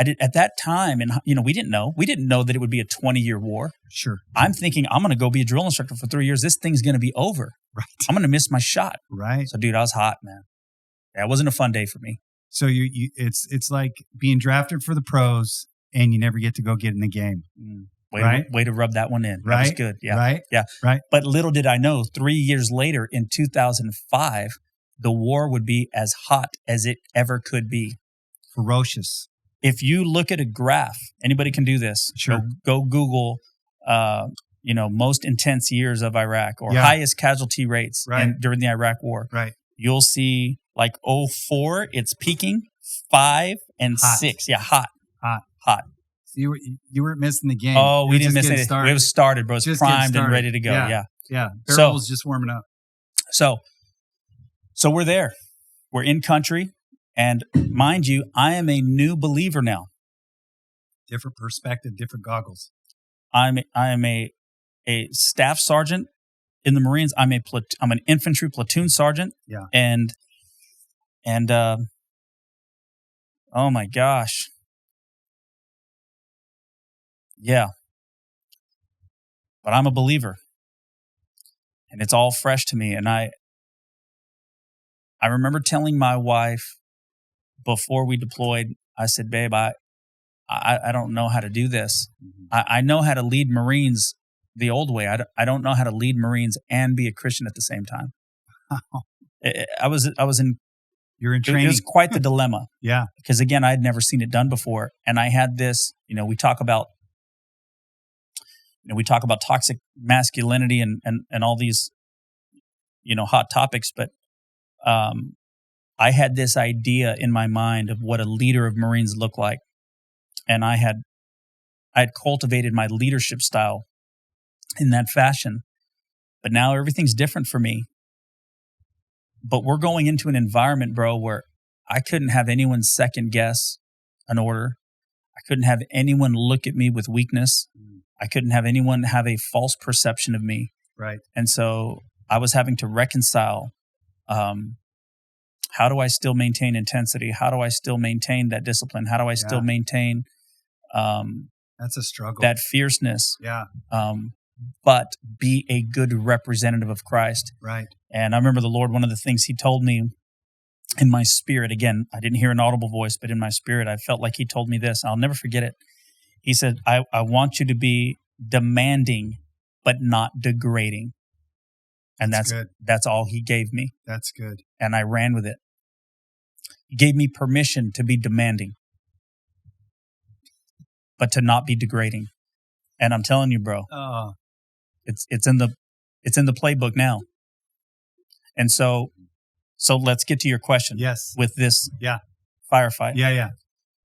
C: did at that time, and we didn't know that it would be a 20-year war.
B: Sure.
C: I'm thinking I'm going to go be a drill instructor for 3 years. This thing's going to be over.
B: Right.
C: I'm going to miss my shot.
B: Right.
C: So, dude, I was hot, man. That wasn't a fun day for me.
B: So it's like being drafted for the pros and you never get to go get in the game.
C: Way to rub that one in.
B: Right.
C: That was good. Yeah.
B: Right.
C: Yeah.
B: Right.
C: But little did I know, 3 years later in 2005, the war would be as hot as it ever could be.
B: Ferocious.
C: If you look at a graph, anybody can do this.
B: Sure.
C: Go Google, most intense years of Iraq or highest casualty rates during the Iraq War.
B: Right.
C: You'll see like 04, it's peaking, 5 and
B: hot.
C: 6. Yeah, hot.
B: So you weren't missing the game.
C: Oh, we didn't miss anything. It was started, bro. It was primed and ready to go.
B: Yeah. Barrel was just warming up.
C: So we're there. We're in country. And mind you, I am a new believer now.
B: Different perspective, different goggles.
C: I am a staff sergeant in the Marines. I'm an infantry platoon sergeant.
B: Yeah.
C: And oh my gosh. Yeah. But I'm a believer. And it's all fresh to me. And I remember telling my wife before we deployed, I said, babe, I don't know how to do this. I know how to lead Marines the old way. I don't know how to lead Marines and be a Christian at the same time. I was in.
B: You're in training.
C: It was quite the dilemma.
B: Yeah.
C: Because again, I had never seen it done before, and I had this. We talk about toxic masculinity and all these, hot topics, but I had this idea in my mind of what a leader of Marines looked like. And I had cultivated my leadership style in that fashion. But now everything's different for me. But we're going into an environment, bro, where I couldn't have anyone second guess an order. I couldn't have anyone look at me with weakness. I couldn't have anyone have a false perception of me.
B: Right.
C: And so I was having to reconcile, how do I still maintain intensity? How do I still maintain that discipline? How do I still maintain
B: that's a struggle.
C: That fierceness?
B: Yeah.
C: But be a good representative of Christ.
B: Right.
C: And I remember the Lord, one of the things he told me in my spirit, again, I didn't hear an audible voice, but in my spirit, I felt like he told me this. I'll never forget it. He said, I want you to be demanding, but not degrading. And that's all he gave me.
B: That's good.
C: And I ran with it. He gave me permission to be demanding, but to not be degrading. And I'm telling you, bro, it's in the playbook now. And so let's get to your question.
B: Yes.
C: With this firefight.
B: Yeah.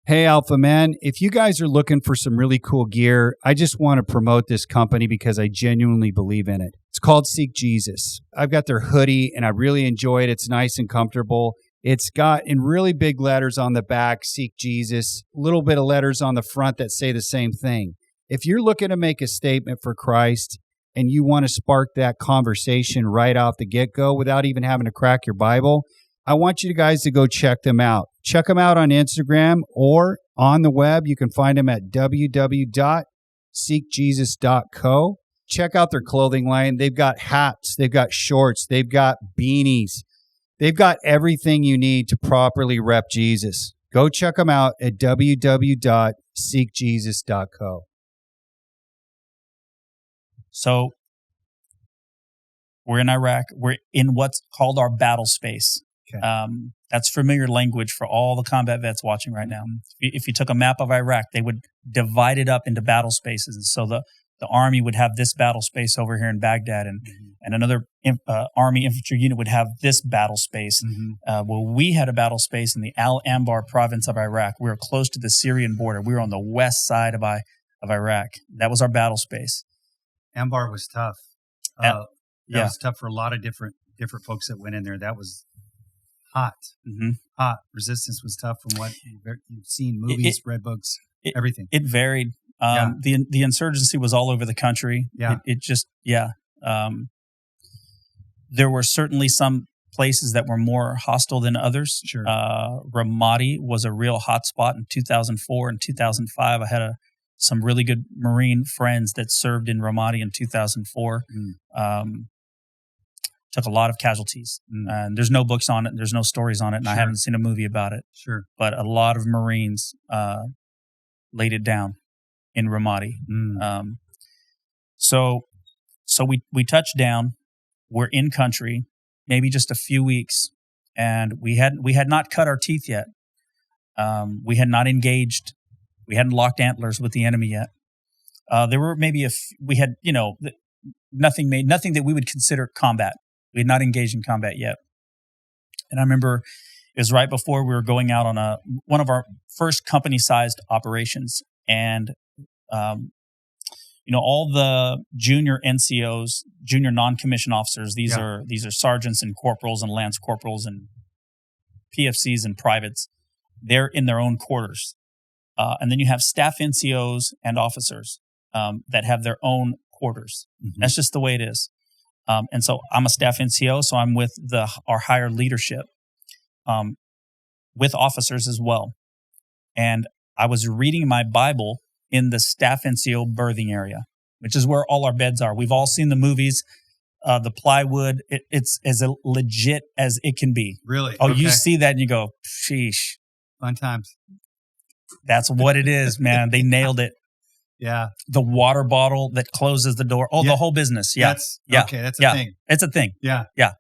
D: Hey, Alpha Man, if you guys are looking for some really cool gear, I just want to promote this company because I genuinely believe in it. It's called Seek Jesus. I've got their hoodie and I really enjoy it. It's nice and comfortable. It's got in really big letters on the back, Seek Jesus, a little bit of letters on the front that say the same thing. If you're looking to make a statement for Christ and you want to spark that conversation right off the get-go without even having to crack your Bible, I want you guys to go check them out. Check them out on Instagram or on the web. You can find them at www.seekjesus.co. Check out their clothing line. They've got hats. They've got shorts. They've got beanies. They've got everything you need to properly rep Jesus. Go check them out at www.seekjesus.co.
C: So we're in Iraq. We're in what's called our battle space.
B: Okay.
C: That's familiar language for all the combat vets watching right now. If you took a map of Iraq, they would divide it up into battle spaces. And so the army would have this battle space over here in Baghdad, and and another Army infantry unit would have this battle space. Well, we had a battle space in the Al-Anbar province of Iraq. We were close to the Syrian border. We were on the west side of Iraq. That was our battle space.
B: Anbar was tough. That was tough for a lot of different folks that went in there. That was hot. Hot. Resistance was tough from what you've seen, movies, read books, everything.
C: It varied. The insurgency was all over the country. There were certainly some places that were more hostile than others.
B: Sure.
C: Ramadi was a real hot spot in 2004 and 2005. I had some really good Marine friends that served in Ramadi in 2004. Took a lot of casualties. And there's no books on it. There's no stories on it. And I haven't seen a movie about it.
B: Sure.
C: But a lot of Marines laid it down in Ramadi. So we touched down. We're in country, maybe just a few weeks, and we had not cut our teeth yet. We had not engaged. We hadn't locked antlers with the enemy yet. There were maybe we had nothing that we would consider combat. We had not engaged in combat yet. And I remember it was right before we were going out on one of our first company-sized operations, and all the junior NCOs, junior non-commissioned officers. These are sergeants and corporals and lance corporals and PFCs and privates. They're in their own quarters, and then you have staff NCOs and officers that have their own quarters. That's just the way it is. And so I'm a staff NCO, so I'm with our higher leadership, with officers as well. And I was reading my Bible in the staff NCO berthing area, which is where all our beds are. We've all seen the movies, the plywood. It's as legit as it can be.
B: Really?
C: Oh, okay. You see that and you go, sheesh.
B: Fun times.
C: That's what it is, man. They nailed it.
B: Yeah.
C: The water bottle that closes the door. Oh, the whole business. Yeah.
B: Okay, that's a thing.
C: It's a thing.
B: Yeah.
C: Yeah.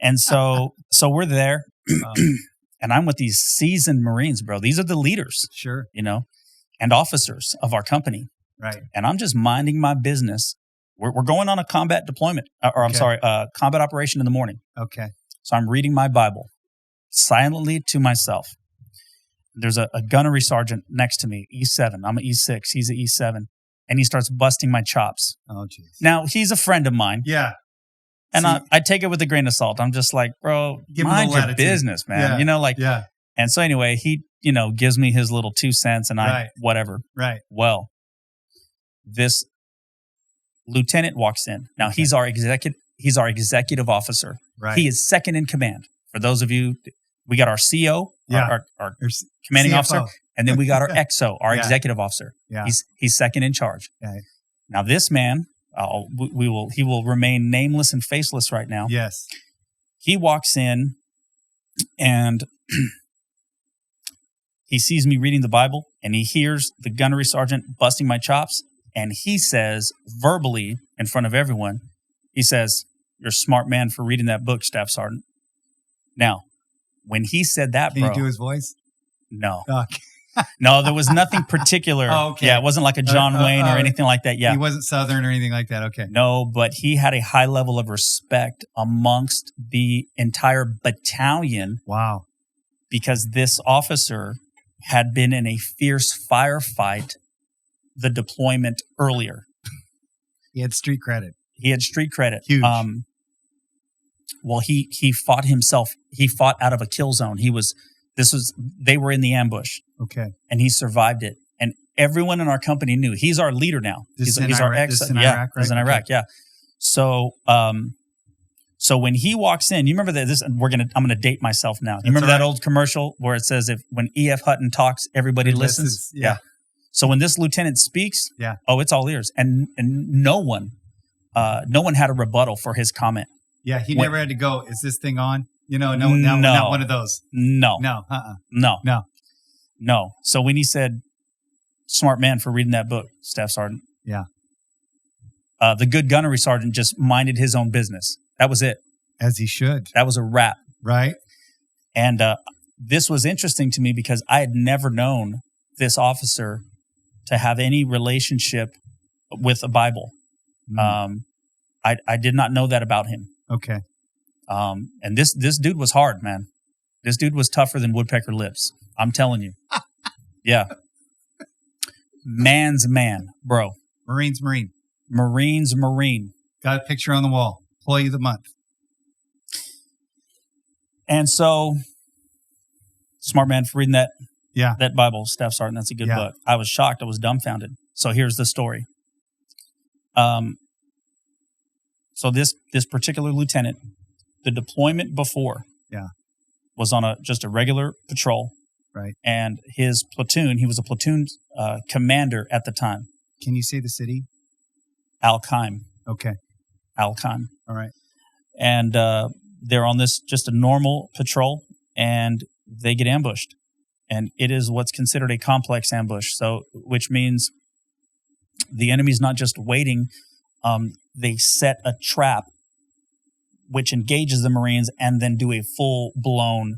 C: And so we're there, and I'm with these seasoned Marines, bro. These are the leaders.
B: Sure.
C: And officers of our company.
B: Right.
C: And I'm just minding my business. We're going on a combat deployment, combat operation in the morning.
B: Okay.
C: So I'm reading my Bible silently to myself. There's a gunnery sergeant next to me, E7. I'm an E6. He's an E7. And he starts busting my chops.
B: Oh, jeez.
C: Now, he's a friend of mine.
B: Yeah.
C: And I take it with a grain of salt. I'm just like, bro, mind your business, man.
B: Yeah.
C: And so anyway, he, gives me his little 2 cents and whatever.
B: Right.
C: Well, this lieutenant walks in. Now, he's our executive officer.
B: Right.
C: He is second in command. For those of you, we got our CO, our commanding
B: CFO.
C: officer, and then we got our XO, our executive officer.
B: Yeah.
C: He's second in charge.
B: Okay.
C: Now, this man, he will remain nameless and faceless right now.
B: Yes.
C: He walks in and he sees me reading the Bible, and he hears the gunnery sergeant busting my chops, and he says verbally in front of everyone, he says, "You're a smart man for reading that book, Staff Sergeant." Now, when he said that,
B: Can you do his voice?
C: No.
B: Okay.
C: No, there was nothing particular.
B: Oh, okay.
C: Yeah, it wasn't like a John Wayne or anything like that. Yeah.
B: He wasn't Southern or anything like that. Okay.
C: No, but he had a high level of respect amongst the entire battalion.
B: Wow.
C: Because this officer had been in a fierce firefight the deployment earlier.
B: He had street credit.
C: Huge. Well, he fought himself. He fought out of a kill zone. They were in the ambush.
B: Okay.
C: And he survived it. And everyone in our company knew he's our leader now. He's our ex.
B: This is in Iraq, right?
C: He's in Iraq. Okay. Yeah. So, so when he walks in, you remember that I'm going to date myself now. You remember that old commercial where it says, when E.F. Hutton talks, everybody listens?
B: Yeah.
C: So when this lieutenant speaks, it's all ears. And no one had a rebuttal for his comment.
B: Yeah. He never had to go, is this thing on? Not one of those.
C: No.
B: No.
C: No. So when he said, "Smart man for reading that book, Staff Sergeant."
B: Yeah.
C: The good gunnery sergeant just minded his own business. That was it.
B: As he should.
C: That was a wrap.
B: Right.
C: And this was interesting to me because I had never known this officer to have any relationship with a Bible. I did not know that about him.
B: Okay.
C: And this dude was hard, man. This dude was tougher than woodpecker lips. I'm telling you. Yeah. Man's man, bro.
B: Marines Marine.
C: Marines Marine.
B: Got a picture on the wall. Employee of the month.
C: And so, smart man for reading that Bible, Staff Sergeant. That's a good book. I was shocked. I was dumbfounded. So here's the story. So this particular lieutenant, the deployment before was on just a regular patrol.
B: Right.
C: And his platoon, he was a platoon commander at the time.
B: Can you say the city?
C: Al-Qaim.
B: Okay.
C: Al-Qaim.
B: All right.
C: And they're on this, just a normal patrol, and they get ambushed. And it is what's considered a complex ambush. So, which means the enemy's not just waiting. They set a trap which engages the Marines and then do a full-blown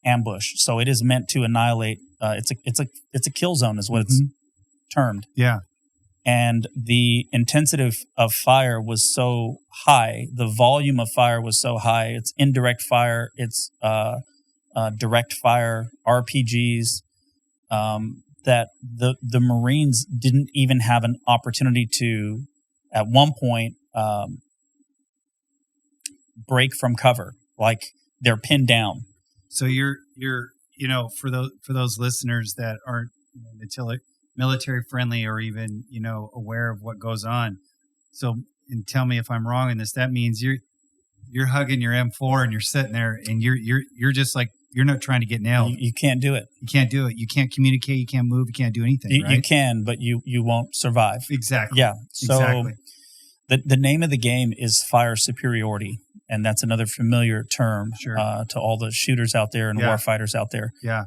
C: ambush. So it is meant to annihilate. It's a kill zone is what it's termed.
B: Yeah.
C: And the intensity of fire was so high, the volume of fire was so high. It's indirect fire, it's direct fire, RPGs, that the Marines didn't even have an opportunity to, at one point, break from cover. Like they're pinned down.
B: So you're for those listeners that aren't military friendly or even aware of what goes on. So, and tell me if I'm wrong in this. That means you're hugging your M4 and you're sitting there and you're just like, you're not trying to get nailed.
C: You can't do it.
B: You can't do it. You can't communicate. You can't move. You can't do anything. Right?
C: You can, but you won't survive.
B: Exactly.
C: Yeah. So
B: exactly.
C: The name of the game is fire superiority, and that's another familiar term to all the shooters out there and warfighters out there.
B: Yeah.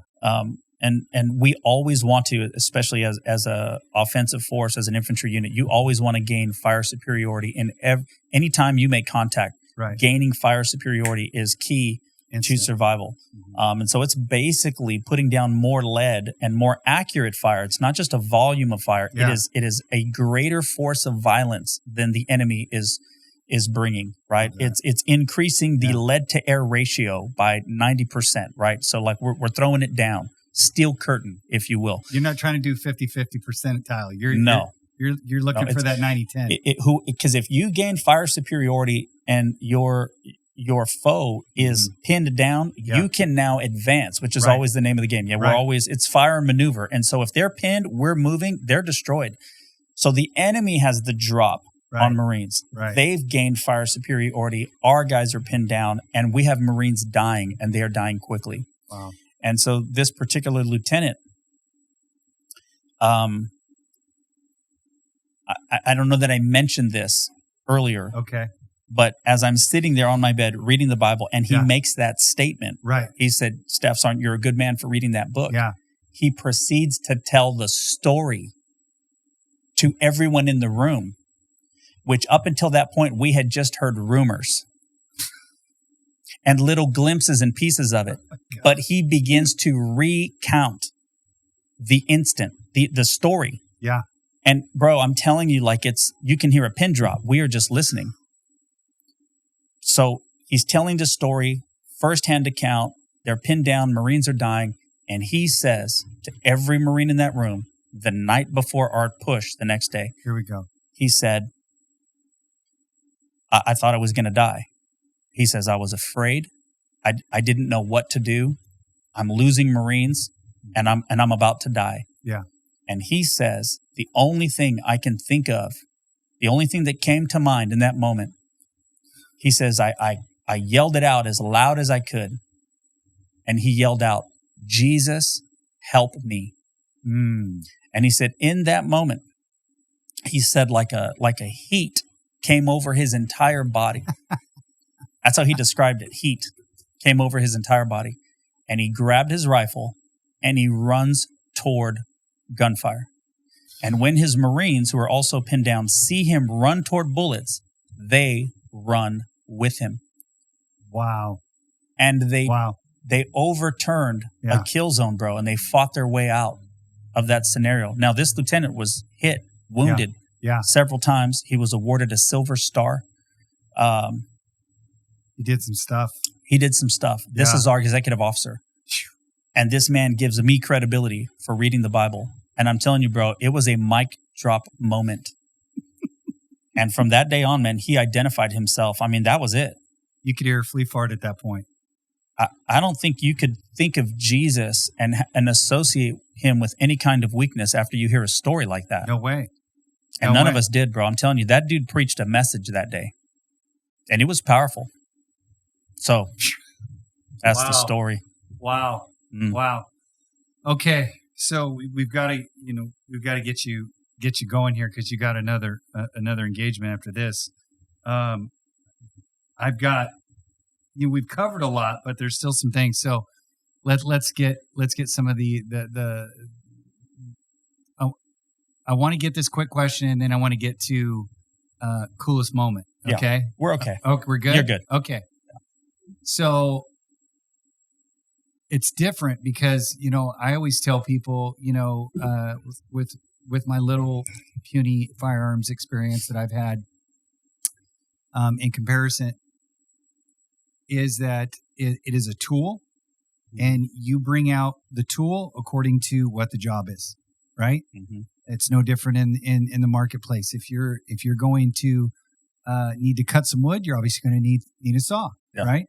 C: And we always want to, especially as a offensive force, as an infantry unit, you always want to gain fire superiority in anytime you make contact.
B: Right.
C: Gaining fire superiority is key to survival. And so it's basically putting down more lead and more accurate fire. It's not just a volume of fire.
B: Yeah.
C: It is a greater force of violence than the enemy is bringing, right?
B: Yeah.
C: It's increasing the lead to air ratio by 90%, right? So like we're throwing it down. Steel curtain, if you will.
B: You're not trying to do 50% percentile. You're looking for that 90-10.
C: Because if you gain fire superiority and your foe is pinned down, you can now advance, which is always the name of the game. Yeah, it's fire and maneuver. And so if they're pinned, we're moving, they're destroyed. So the enemy has the drop on Marines.
B: Right.
C: They've gained fire superiority. Our guys are pinned down, and we have Marines dying, and they are dying quickly.
B: Wow.
C: And so this particular lieutenant, I don't know that I mentioned this earlier.
B: Okay.
C: But as I'm sitting there on my bed reading the Bible, and he makes that statement, he said, Staff Sergeant, you're a good man for reading that book.
B: Yeah.
C: He proceeds to tell the story to everyone in the room, which up until that point, we had just heard rumors and little glimpses and pieces of it. But he begins to recount the instant, the story.
B: Yeah.
C: And bro, I'm telling you, like you can hear a pin drop. We are just listening. So he's telling the story, firsthand account. They're pinned down. Marines are dying. And he says to every Marine in that room, the night before our push the next day,
B: here we go.
C: He said, I thought I was going to die. He says, I was afraid. I didn't know what to do. I'm losing Marines and I'm about to die.
B: Yeah.
C: And he says, the only thing I can think of, the only thing that came to mind in that moment, he says, I yelled it out as loud as I could. And he yelled out, Jesus, help me. And he said, in that moment, he said like a heat came over his entire body. That's how he described it. Heat came over his entire body. And he grabbed his rifle and he runs toward gunfire. And when his Marines, who are also pinned down, see him run toward bullets, they run with him.
B: Wow.
C: And they overturned a kill zone, bro, and they fought their way out of that scenario. Now, this lieutenant was hit, wounded several times. He was awarded a Silver Star
B: He did some stuff.
C: This
B: Yeah.
C: is our executive officer. And this man gives me credibility for reading the Bible. And I'm telling you, bro, it was a mic drop moment. And from that day on, man, he identified himself. I mean, that was it.
B: You could hear a flea fart at that point.
C: I don't think you could think of Jesus and associate him with any kind of weakness after you hear a story like that.
B: No way.
C: And
B: No
C: none
B: way.
C: of us did, bro. I'm telling you, that dude preached a message that day. And it was powerful. So that's the
B: Wow.
C: story.
B: Wow.
C: Mm.
B: Wow. Okay. So we've got to, get you going here because you got another engagement after this. I've got, we've covered a lot, but there's still some things. So let's get some of the I want to get this quick question and then I want to get to coolest moment.
C: Yeah.
B: Okay.
C: We're okay.
B: Okay. We're good.
C: You're good.
B: Okay. So it's different because, I always tell people, with my little puny firearms experience that I've had, in comparison, is that it is a tool, and you bring out the tool according to what the job is, right?
C: Mm-hmm.
B: It's no different in the marketplace. If you're going to need to cut some wood, you're obviously going to need a saw,
C: Yeah.
B: right?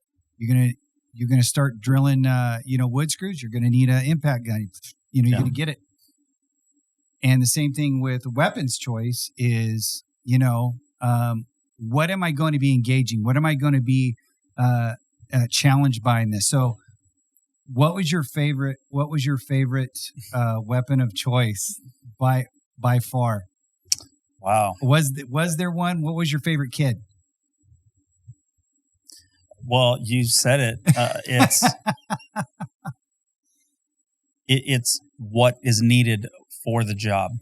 B: You're gonna start drilling, wood screws. You're gonna need an impact gun. You're gonna get it. And the same thing with weapons choice is, what am I going to be engaging? What am I going to be challenged by in this? So, what was your favorite weapon of choice by far?
C: Wow.
B: Was there one? What was your favorite kid?
C: Well, you said it. It's what is needed for the job.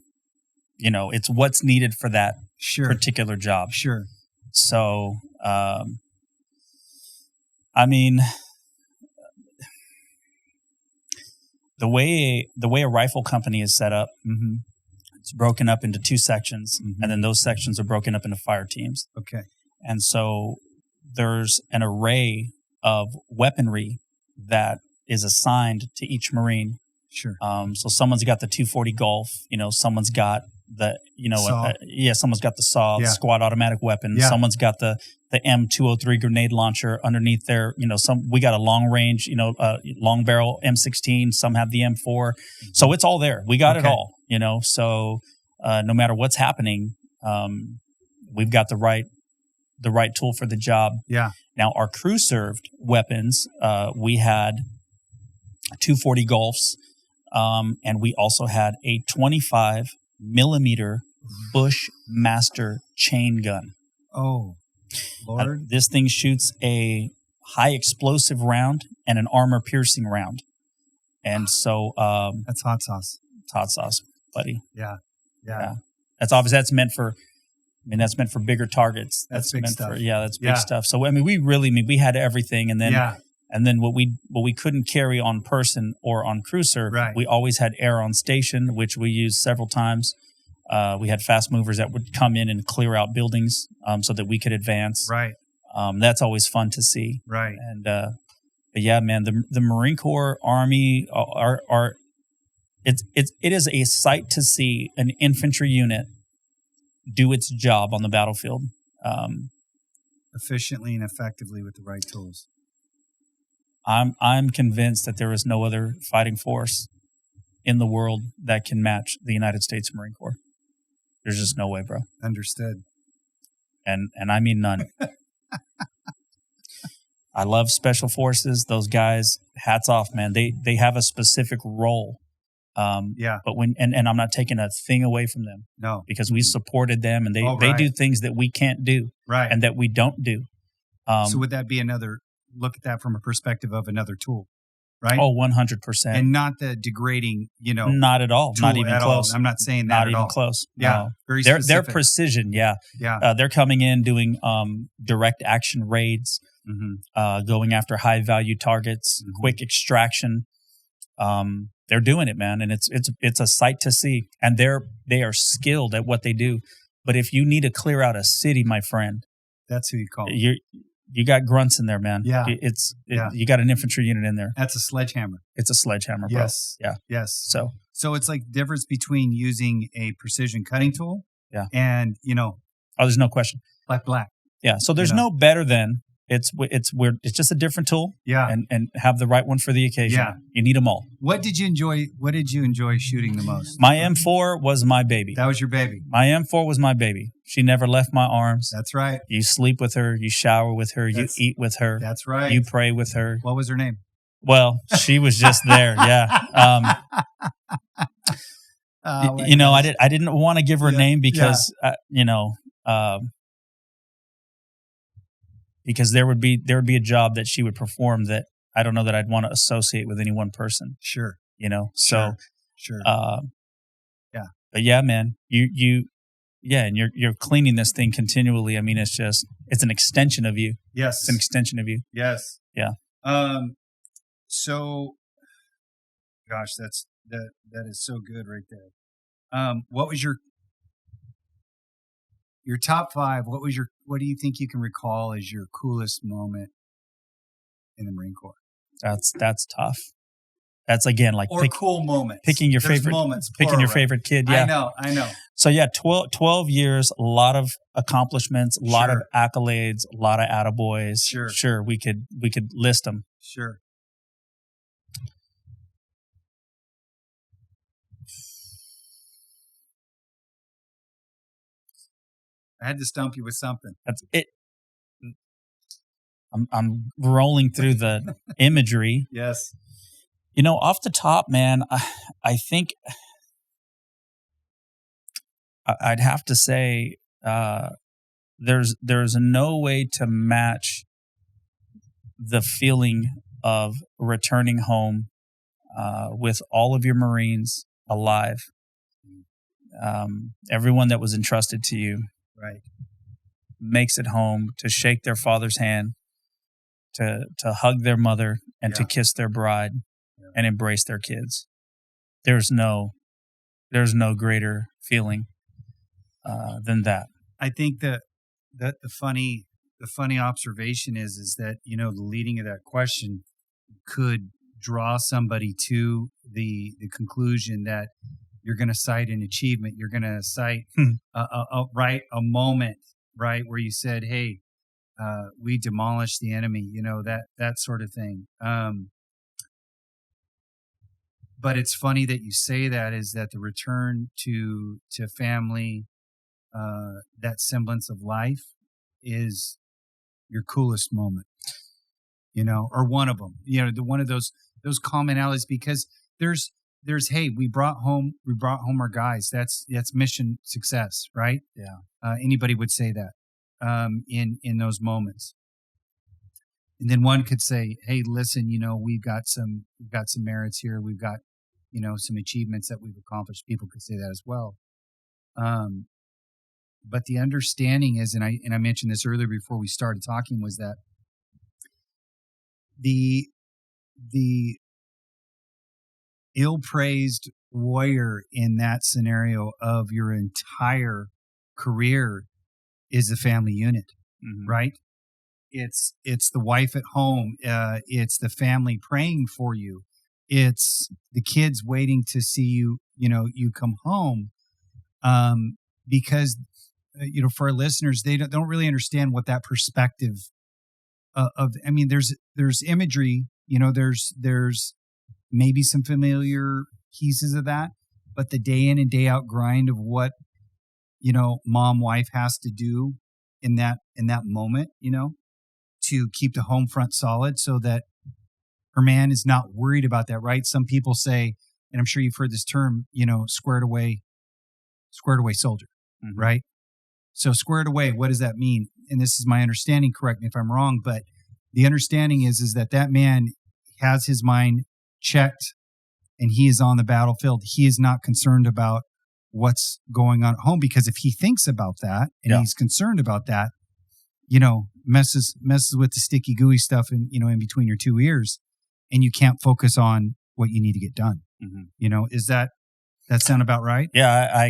C: It's what's needed for that particular job.
B: Sure.
C: So, I mean, the way a rifle company is set up,
B: Mm-hmm.
C: it's broken up into two sections,
B: Mhm.
C: and then those sections are broken up into fire teams.
B: Okay.
C: And so there's an array of weaponry that is assigned to each Marine.
B: Sure.
C: So someone's got the 240 Golf, someone's got the,
B: Saw.
C: someone's got the saw,
B: Yeah.
C: the squad automatic weapon.
B: Yeah.
C: Someone's got the M203 grenade launcher underneath there. We got a long range, long barrel M16. Some have the M4. So it's all there. We got it
B: Okay.
C: all, so no matter what's happening, we've got the right tool for the job.
B: Yeah.
C: Now, our crew served weapons, we had 240 Golfs, and we also had a 25 millimeter Bushmaster chain gun.
B: Oh, Lord.
C: This thing shoots a high explosive round and an armor piercing round. And so,
B: That's hot sauce.
C: it's hot sauce, buddy.
B: Yeah.
C: That's obvious. That's meant for bigger targets.
B: That's big
C: meant
B: stuff.
C: That's big
B: Yeah.
C: stuff. So, we had everything. And then,
B: Yeah.
C: And then what we couldn't carry on person or on crew serve,
B: Right.
C: we always had air on station, which we used several times. We had fast movers that would come in and clear out buildings so that we could advance.
B: Right.
C: That's always fun to see.
B: Right.
C: And but yeah, man, the Marine Corps, Army it is a sight to see an infantry unit do its job on the battlefield.
B: Efficiently and effectively with the right tools.
C: I'm convinced that there is no other fighting force in the world that can match the United States Marine Corps. There's just no way, bro.
B: Understood.
C: And I mean none. I love special forces. Those guys, hats off, man. They have a specific role.
B: Yeah.
C: But and I'm not taking a thing away from them
B: No.
C: because we supported them and they
B: right.
C: do things that we can't do
B: Right.
C: and that we don't do.
B: So would that be another look at that from a perspective of another tool, right?
C: Oh, 100%.
B: And not the degrading,
C: Not at all.
B: tool
C: Not even
B: at
C: close.
B: all. I'm not saying that
C: Not
B: at
C: even
B: all.
C: close.
B: Yeah.
C: No.
B: Very
C: Their
B: specific.
C: precision, yeah.
B: Yeah.
C: They're coming in doing direct action raids,
B: Mm-hmm.
C: going after high value targets,
B: Mhm.
C: quick extraction. They're doing it, man, and it's a sight to see. And they are skilled at what they do. But if you need to clear out a city, my friend,
B: That's who you call.
C: You got grunts in there, man.
B: Yeah.
C: You got an infantry unit in there.
B: That's a sledgehammer.
C: It's a sledgehammer, bro.
B: Yes.
C: Yeah.
B: Yes.
C: So
B: it's like the difference between using a precision cutting tool and,
C: there's no question.
B: black.
C: Yeah. So there's no better than it's just a different tool.
B: Yeah.
C: And have the right one for the occasion.
B: Yeah.
C: You need them all.
B: What did you enjoy shooting the most?
C: My M4 was my baby.
B: That was your baby.
C: My M4 was my baby. She never left my arms.
B: That's right.
C: You sleep with her. You shower with her. You eat with her.
B: That's right.
C: You pray with her.
B: What was her name?
C: Well, she was just there. Yeah. I didn't want to give her a name because, because there would be a job that she would perform that I don't know that I'd want to associate with any one person.
B: Sure.
C: So,
B: sure.
C: But yeah, man, and you're cleaning this thing continually. I mean, it's an extension of you.
B: Yes.
C: It's an extension of you.
B: Yes.
C: Yeah.
B: So, gosh, that is so good right there. What was your top 5? What do you think you can recall as your coolest moment in the Marine Corps?
C: That's tough. That's again like
B: cool moments.
C: Picking your
B: There's
C: favorite
B: moments.
C: Picking your favorite kid. Yeah.
B: I know.
C: So yeah, 12 years, a lot of accomplishments, a lot of accolades, a lot of attaboys. Sure. We could list them.
B: Sure. I had to stump you with something.
C: That's it. I'm rolling through the imagery.
B: Yes.
C: Off the top, man, I think I'd have to say there's no way to match the feeling of returning home with all of your Marines alive. Everyone that was entrusted to you.
B: Right.
C: Makes it home to shake their father's hand, to hug their mother, and to kiss their bride and embrace their kids. There's no greater feeling than that.
B: I think that the funny observation is that, the leading of that question could draw somebody to the conclusion that you're going to cite an achievement. You're going to cite a moment, right, where you said, "Hey, we demolished the enemy." That sort of thing. But it's funny that you say that. Is that the return to family, that semblance of life, is your coolest moment, or one of them. One of those commonalities, because there's hey, we brought home our guys. That's mission success, right?
C: Yeah.
B: Anybody would say that in those moments. And then one could say, "Hey, listen, we've got some merits here. We've got some achievements that we've accomplished." People could say that as well. But the understanding is, and I mentioned this earlier before we started talking, was that the ill-praised warrior in that scenario of your entire career is the family unit, right? It's the wife at home. It's the family praying for you. It's the kids waiting to see you, you come home. Because, for our listeners, they don't really understand what that perspective there's imagery, there's maybe some familiar pieces of that, but the day in and day out grind of what, mom, wife has to do in that moment, to keep the home front solid so that her man is not worried about that, right? Some people say, and I'm sure you've heard this term, squared away soldier, right? So squared away, what does that mean? And this is my understanding, correct me if I'm wrong, but the understanding is that man has his mind checked and he is on the battlefield. He is not concerned about what's going on at home, because if he thinks about that and he's concerned about that, messes with the sticky gooey stuff in between your two ears, and you can't focus on what you need to get done. Is that sound about right?
C: Yeah,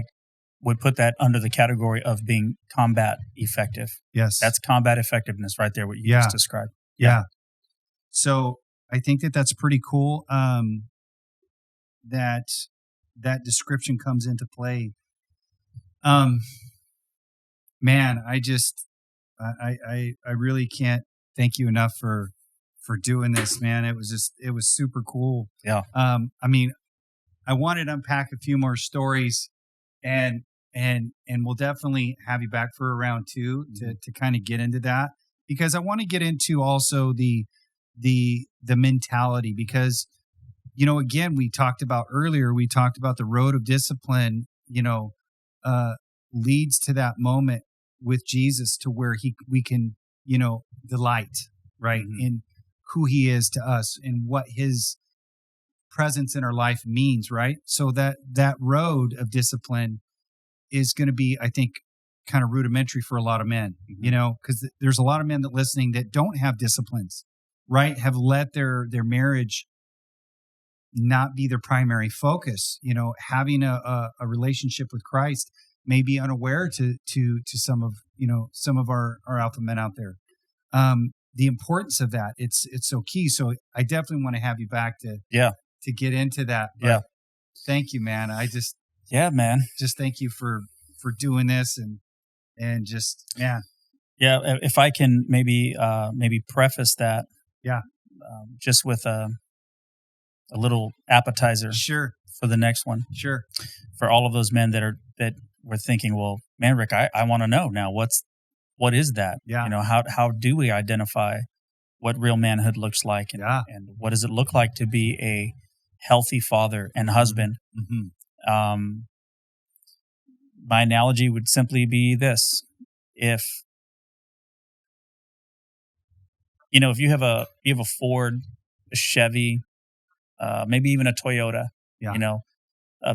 C: would put that under the category of being combat effective.
B: Yes.
C: That's combat effectiveness right there, what you
B: Yeah.
C: just described.
B: Yeah. So I think that's pretty cool. That description comes into play. Man, I really can't thank you enough for doing this, man. It was super cool.
C: Yeah.
B: I mean, I wanted to unpack a few more stories, and we'll definitely have you back for a round 2 to kind of get into that, because I want to get into also the mentality, because, again, we talked about the road of discipline, leads to that moment with Jesus to where we can, delight, right, in who he is to us and what his presence in our life means, right? So that road of discipline is going to be, I think, kind of rudimentary for a lot of men, because there's a lot of men that listening that don't have disciplines, right? Have let their marriage not be their primary focus. Having a relationship with Christ may be unaware to some of our alpha men out there. The importance of that, it's so key. So I definitely want to have you back to get into that. But thank you, man. Just thank you for doing this and just, man.
C: Yeah. If I can maybe preface that.
B: Yeah.
C: Just with a little appetizer.
B: Sure.
C: For the next one.
B: Sure.
C: For all of those men that were thinking, well, man, Rick, I want to know now what is that?
B: Yeah.
C: How do we identify what real manhood looks like? And what does it look like to be a healthy father and husband?
B: Mm-hmm.
C: My analogy would simply be this. If you have a Ford, a Chevy, maybe even a Toyota,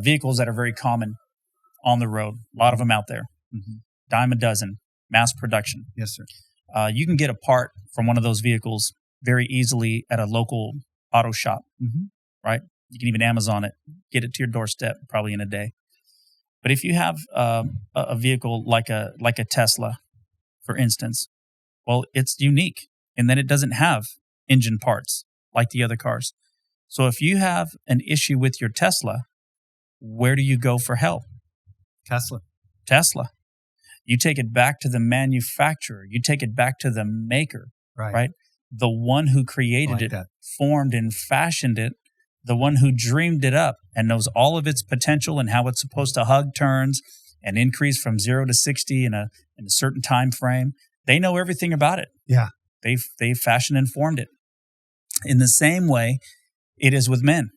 C: vehicles that are very common on the road, a lot of them out there, dime a dozen, mass production.
B: Yes, sir.
C: You can get a part from one of those vehicles very easily at a local auto shop, right? You can even Amazon it, get it to your doorstep probably in a day. But if you have a vehicle like a Tesla, for instance, well, it's unique in that it doesn't have engine parts like the other cars. So if you have an issue with your Tesla, where do you go for help? Tesla. You take it back to the manufacturer. You take it back to the maker, right? The one who created it, formed and fashioned it, the one who dreamed it up and knows all of its potential and how it's supposed to hug turns and increase from 0 to 60 in a certain time frame. They know everything about it.
B: Yeah.
C: They fashioned and formed it. In the same way, it is with men.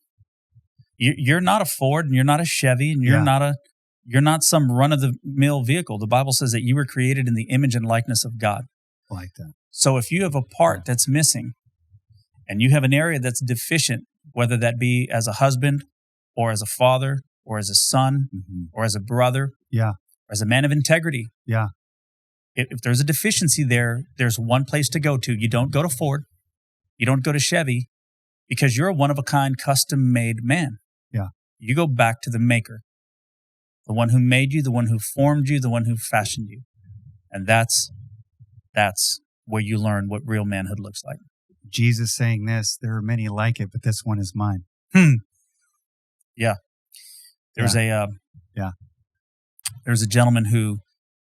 C: You're not a Ford and you're not a Chevy and you're not some run-of-the-mill vehicle. The Bible says that you were created in the image and likeness of God.
B: I like that.
C: So if you have a part that's missing and you have an area that's deficient, whether that be as a husband or as a father or as a son or as a brother or as a man of integrity, if there's a deficiency there, there's one place to go to. You don't go to Ford. You don't go to Chevy because you're a one-of-a-kind, custom-made man.
B: Yeah.
C: You go back to the maker, the one who made you, the one who formed you, the one who fashioned you. And that's where you learn what real manhood looks like.
B: Jesus saying this, there are many like it, but this one is mine.
C: Yeah. There's a gentleman who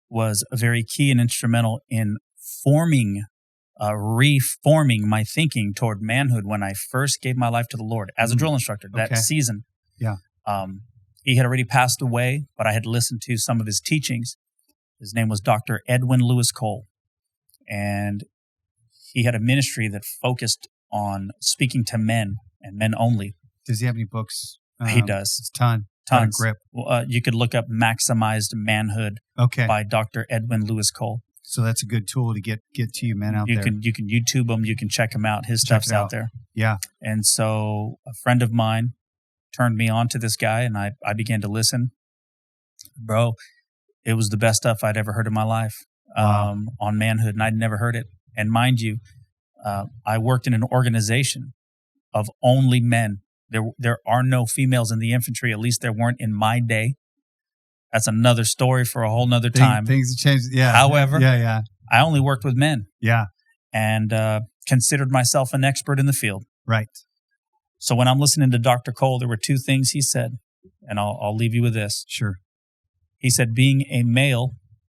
C: was very key and instrumental in reforming my thinking toward manhood when I first gave my life to the Lord as a drill instructor that season.
B: Yeah.
C: He had already passed away, but I had listened to some of his teachings. His name was Dr. Edwin Lewis Cole. And he had a ministry that focused on speaking to men and men only.
B: Does he have any books?
C: He does.
B: It's tons. Grip.
C: You could look up Maximized Manhood by Dr. Edwin Lewis Cole.
B: So that's a good tool to get to you men out there.
C: You can YouTube him. You can check him out. His stuff's out there.
B: Yeah.
C: And so a friend of mine turned me on to this guy, and I began to listen. Bro, it was the best stuff I'd ever heard in my life on manhood, and I'd never heard it. And mind you, I worked in an organization of only men. There are no females in the infantry. At least there weren't in my day. That's another story for a whole nother time.
B: Things have changed. Yeah.
C: However,
B: yeah.
C: I only worked with men.
B: Yeah.
C: And considered myself an expert in the field.
B: Right.
C: So when I'm listening to Dr. Cole, there were two things he said, and I'll leave you with this.
B: Sure.
C: He said, being a male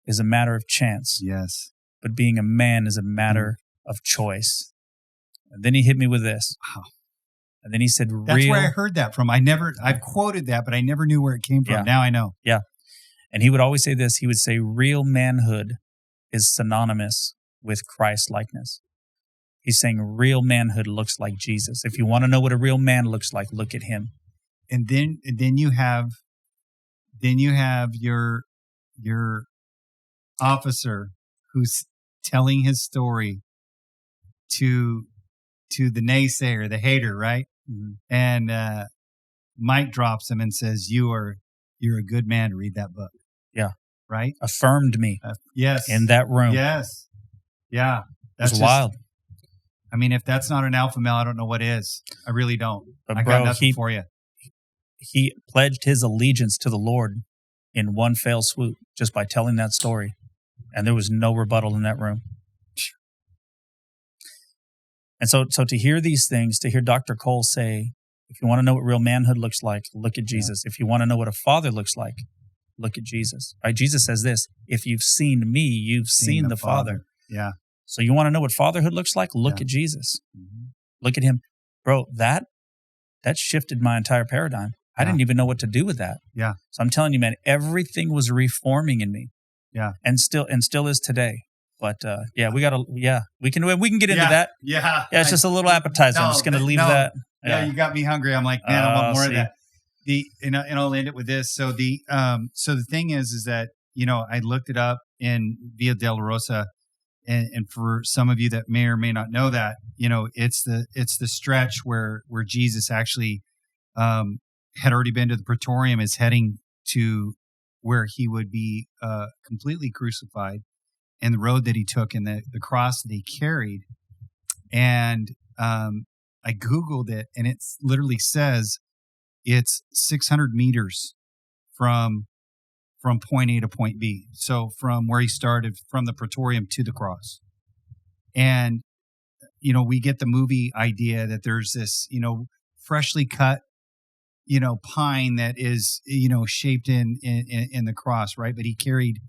C: is a matter of chance.
B: Yes.
C: But being a man is a matter of choice. And then he hit me with this.
B: Wow.
C: And then he said,
B: That's where I heard that from. I've quoted that, but I never knew where it came from.
C: Yeah.
B: Now I know.
C: Yeah. And he would always say this. He would say, real manhood is synonymous with Christ likeness. He's saying real manhood looks like Jesus. If you want to know what a real man looks like, look at him.
B: And then you have your officer who's telling his story to the naysayer, the hater, right?
C: Mm-hmm.
B: And Mike drops him and says, "You're a good man to read that book."
C: Yeah.
B: Right?
C: Affirmed me.
B: Yes.
C: In that room.
B: Yes. Yeah.
C: That's wild.
B: I mean, if that's not an alpha male, I don't know what is. I really don't.
C: But
B: I got nothing for you.
C: He pledged his allegiance to the Lord in one fell swoop just by telling that story. And there was no rebuttal in that room. And so to hear these things, to hear Dr. Cole say, if you want to know what real manhood looks like, look at Jesus. If you want to know what a father looks like, look at Jesus. Right? Jesus says this, if you've seen me, you've seen the Father.
B: Yeah.
C: So you want to know what fatherhood looks like? Look at Jesus.
B: Mm-hmm.
C: Look at him. Bro, that shifted my entire paradigm. I didn't even know what to do with that.
B: Yeah.
C: So I'm telling you, man, everything was reforming in me.
B: Yeah.
C: And still is today. But we can get into that.
B: Yeah.
C: Yeah, it's just a little appetizer. I'm just going to leave that.
B: Yeah, you got me hungry. I'm like, man, I want more of that. And I'll end it with this. So the thing is that, I looked it up in Via Dolorosa, and for some of you that may or may not know that, it's the stretch where Jesus actually had already been to the Praetorium, is heading to where he would be completely crucified, and the road that he took and the cross that he carried. And I Googled it, and it literally says it's 600 meters from point A to point B. So from where he started, from the Praetorium to the cross. And, we get the movie idea that there's this, freshly cut, pine that is, shaped in the cross, right? But he carried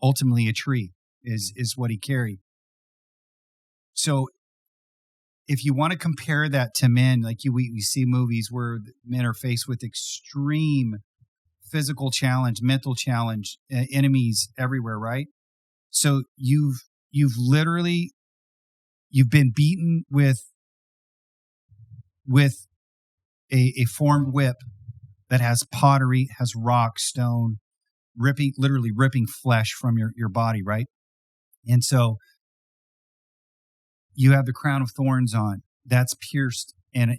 B: ultimately a tree is what he carried. So if you want to compare that to men, like we see movies where men are faced with extreme physical challenge, mental challenge, enemies everywhere, right? So you've been beaten with a formed whip that has pottery, has rock, stone, literally ripping flesh from your body, right? And so you have the crown of thorns on that's pierced, and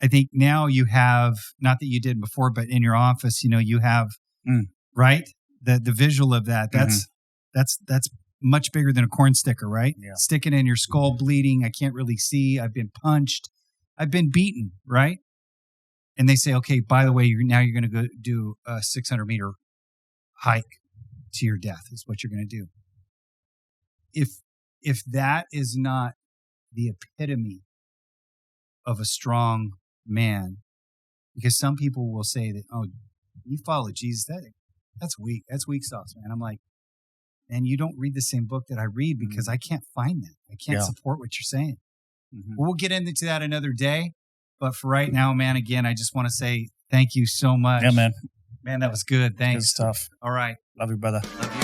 B: I think now you have, not that you did before, but in your office, you have right, the visual of that. That's much bigger than a corn sticker, right? Yeah. Sticking in your skull, bleeding. I can't really see. I've been punched. I've been beaten, right? And they say, okay, by the way, you're going to go do a 600-meter hike to your death is what you're going to do. If that is not the epitome of a strong man, because some people will say that, oh, you follow Jesus, that's weak. That's weak sauce, man. I'm like, and you don't read the same book that I read, because I can't find that. I can't support what you're saying. Mm-hmm. We'll get into that another day. But for right now, man, again, I just want to say thank you so much.
C: Yeah, man.
B: Man, that was good. Thanks.
C: Good stuff.
B: All right.
C: Love you, brother.
B: Love you.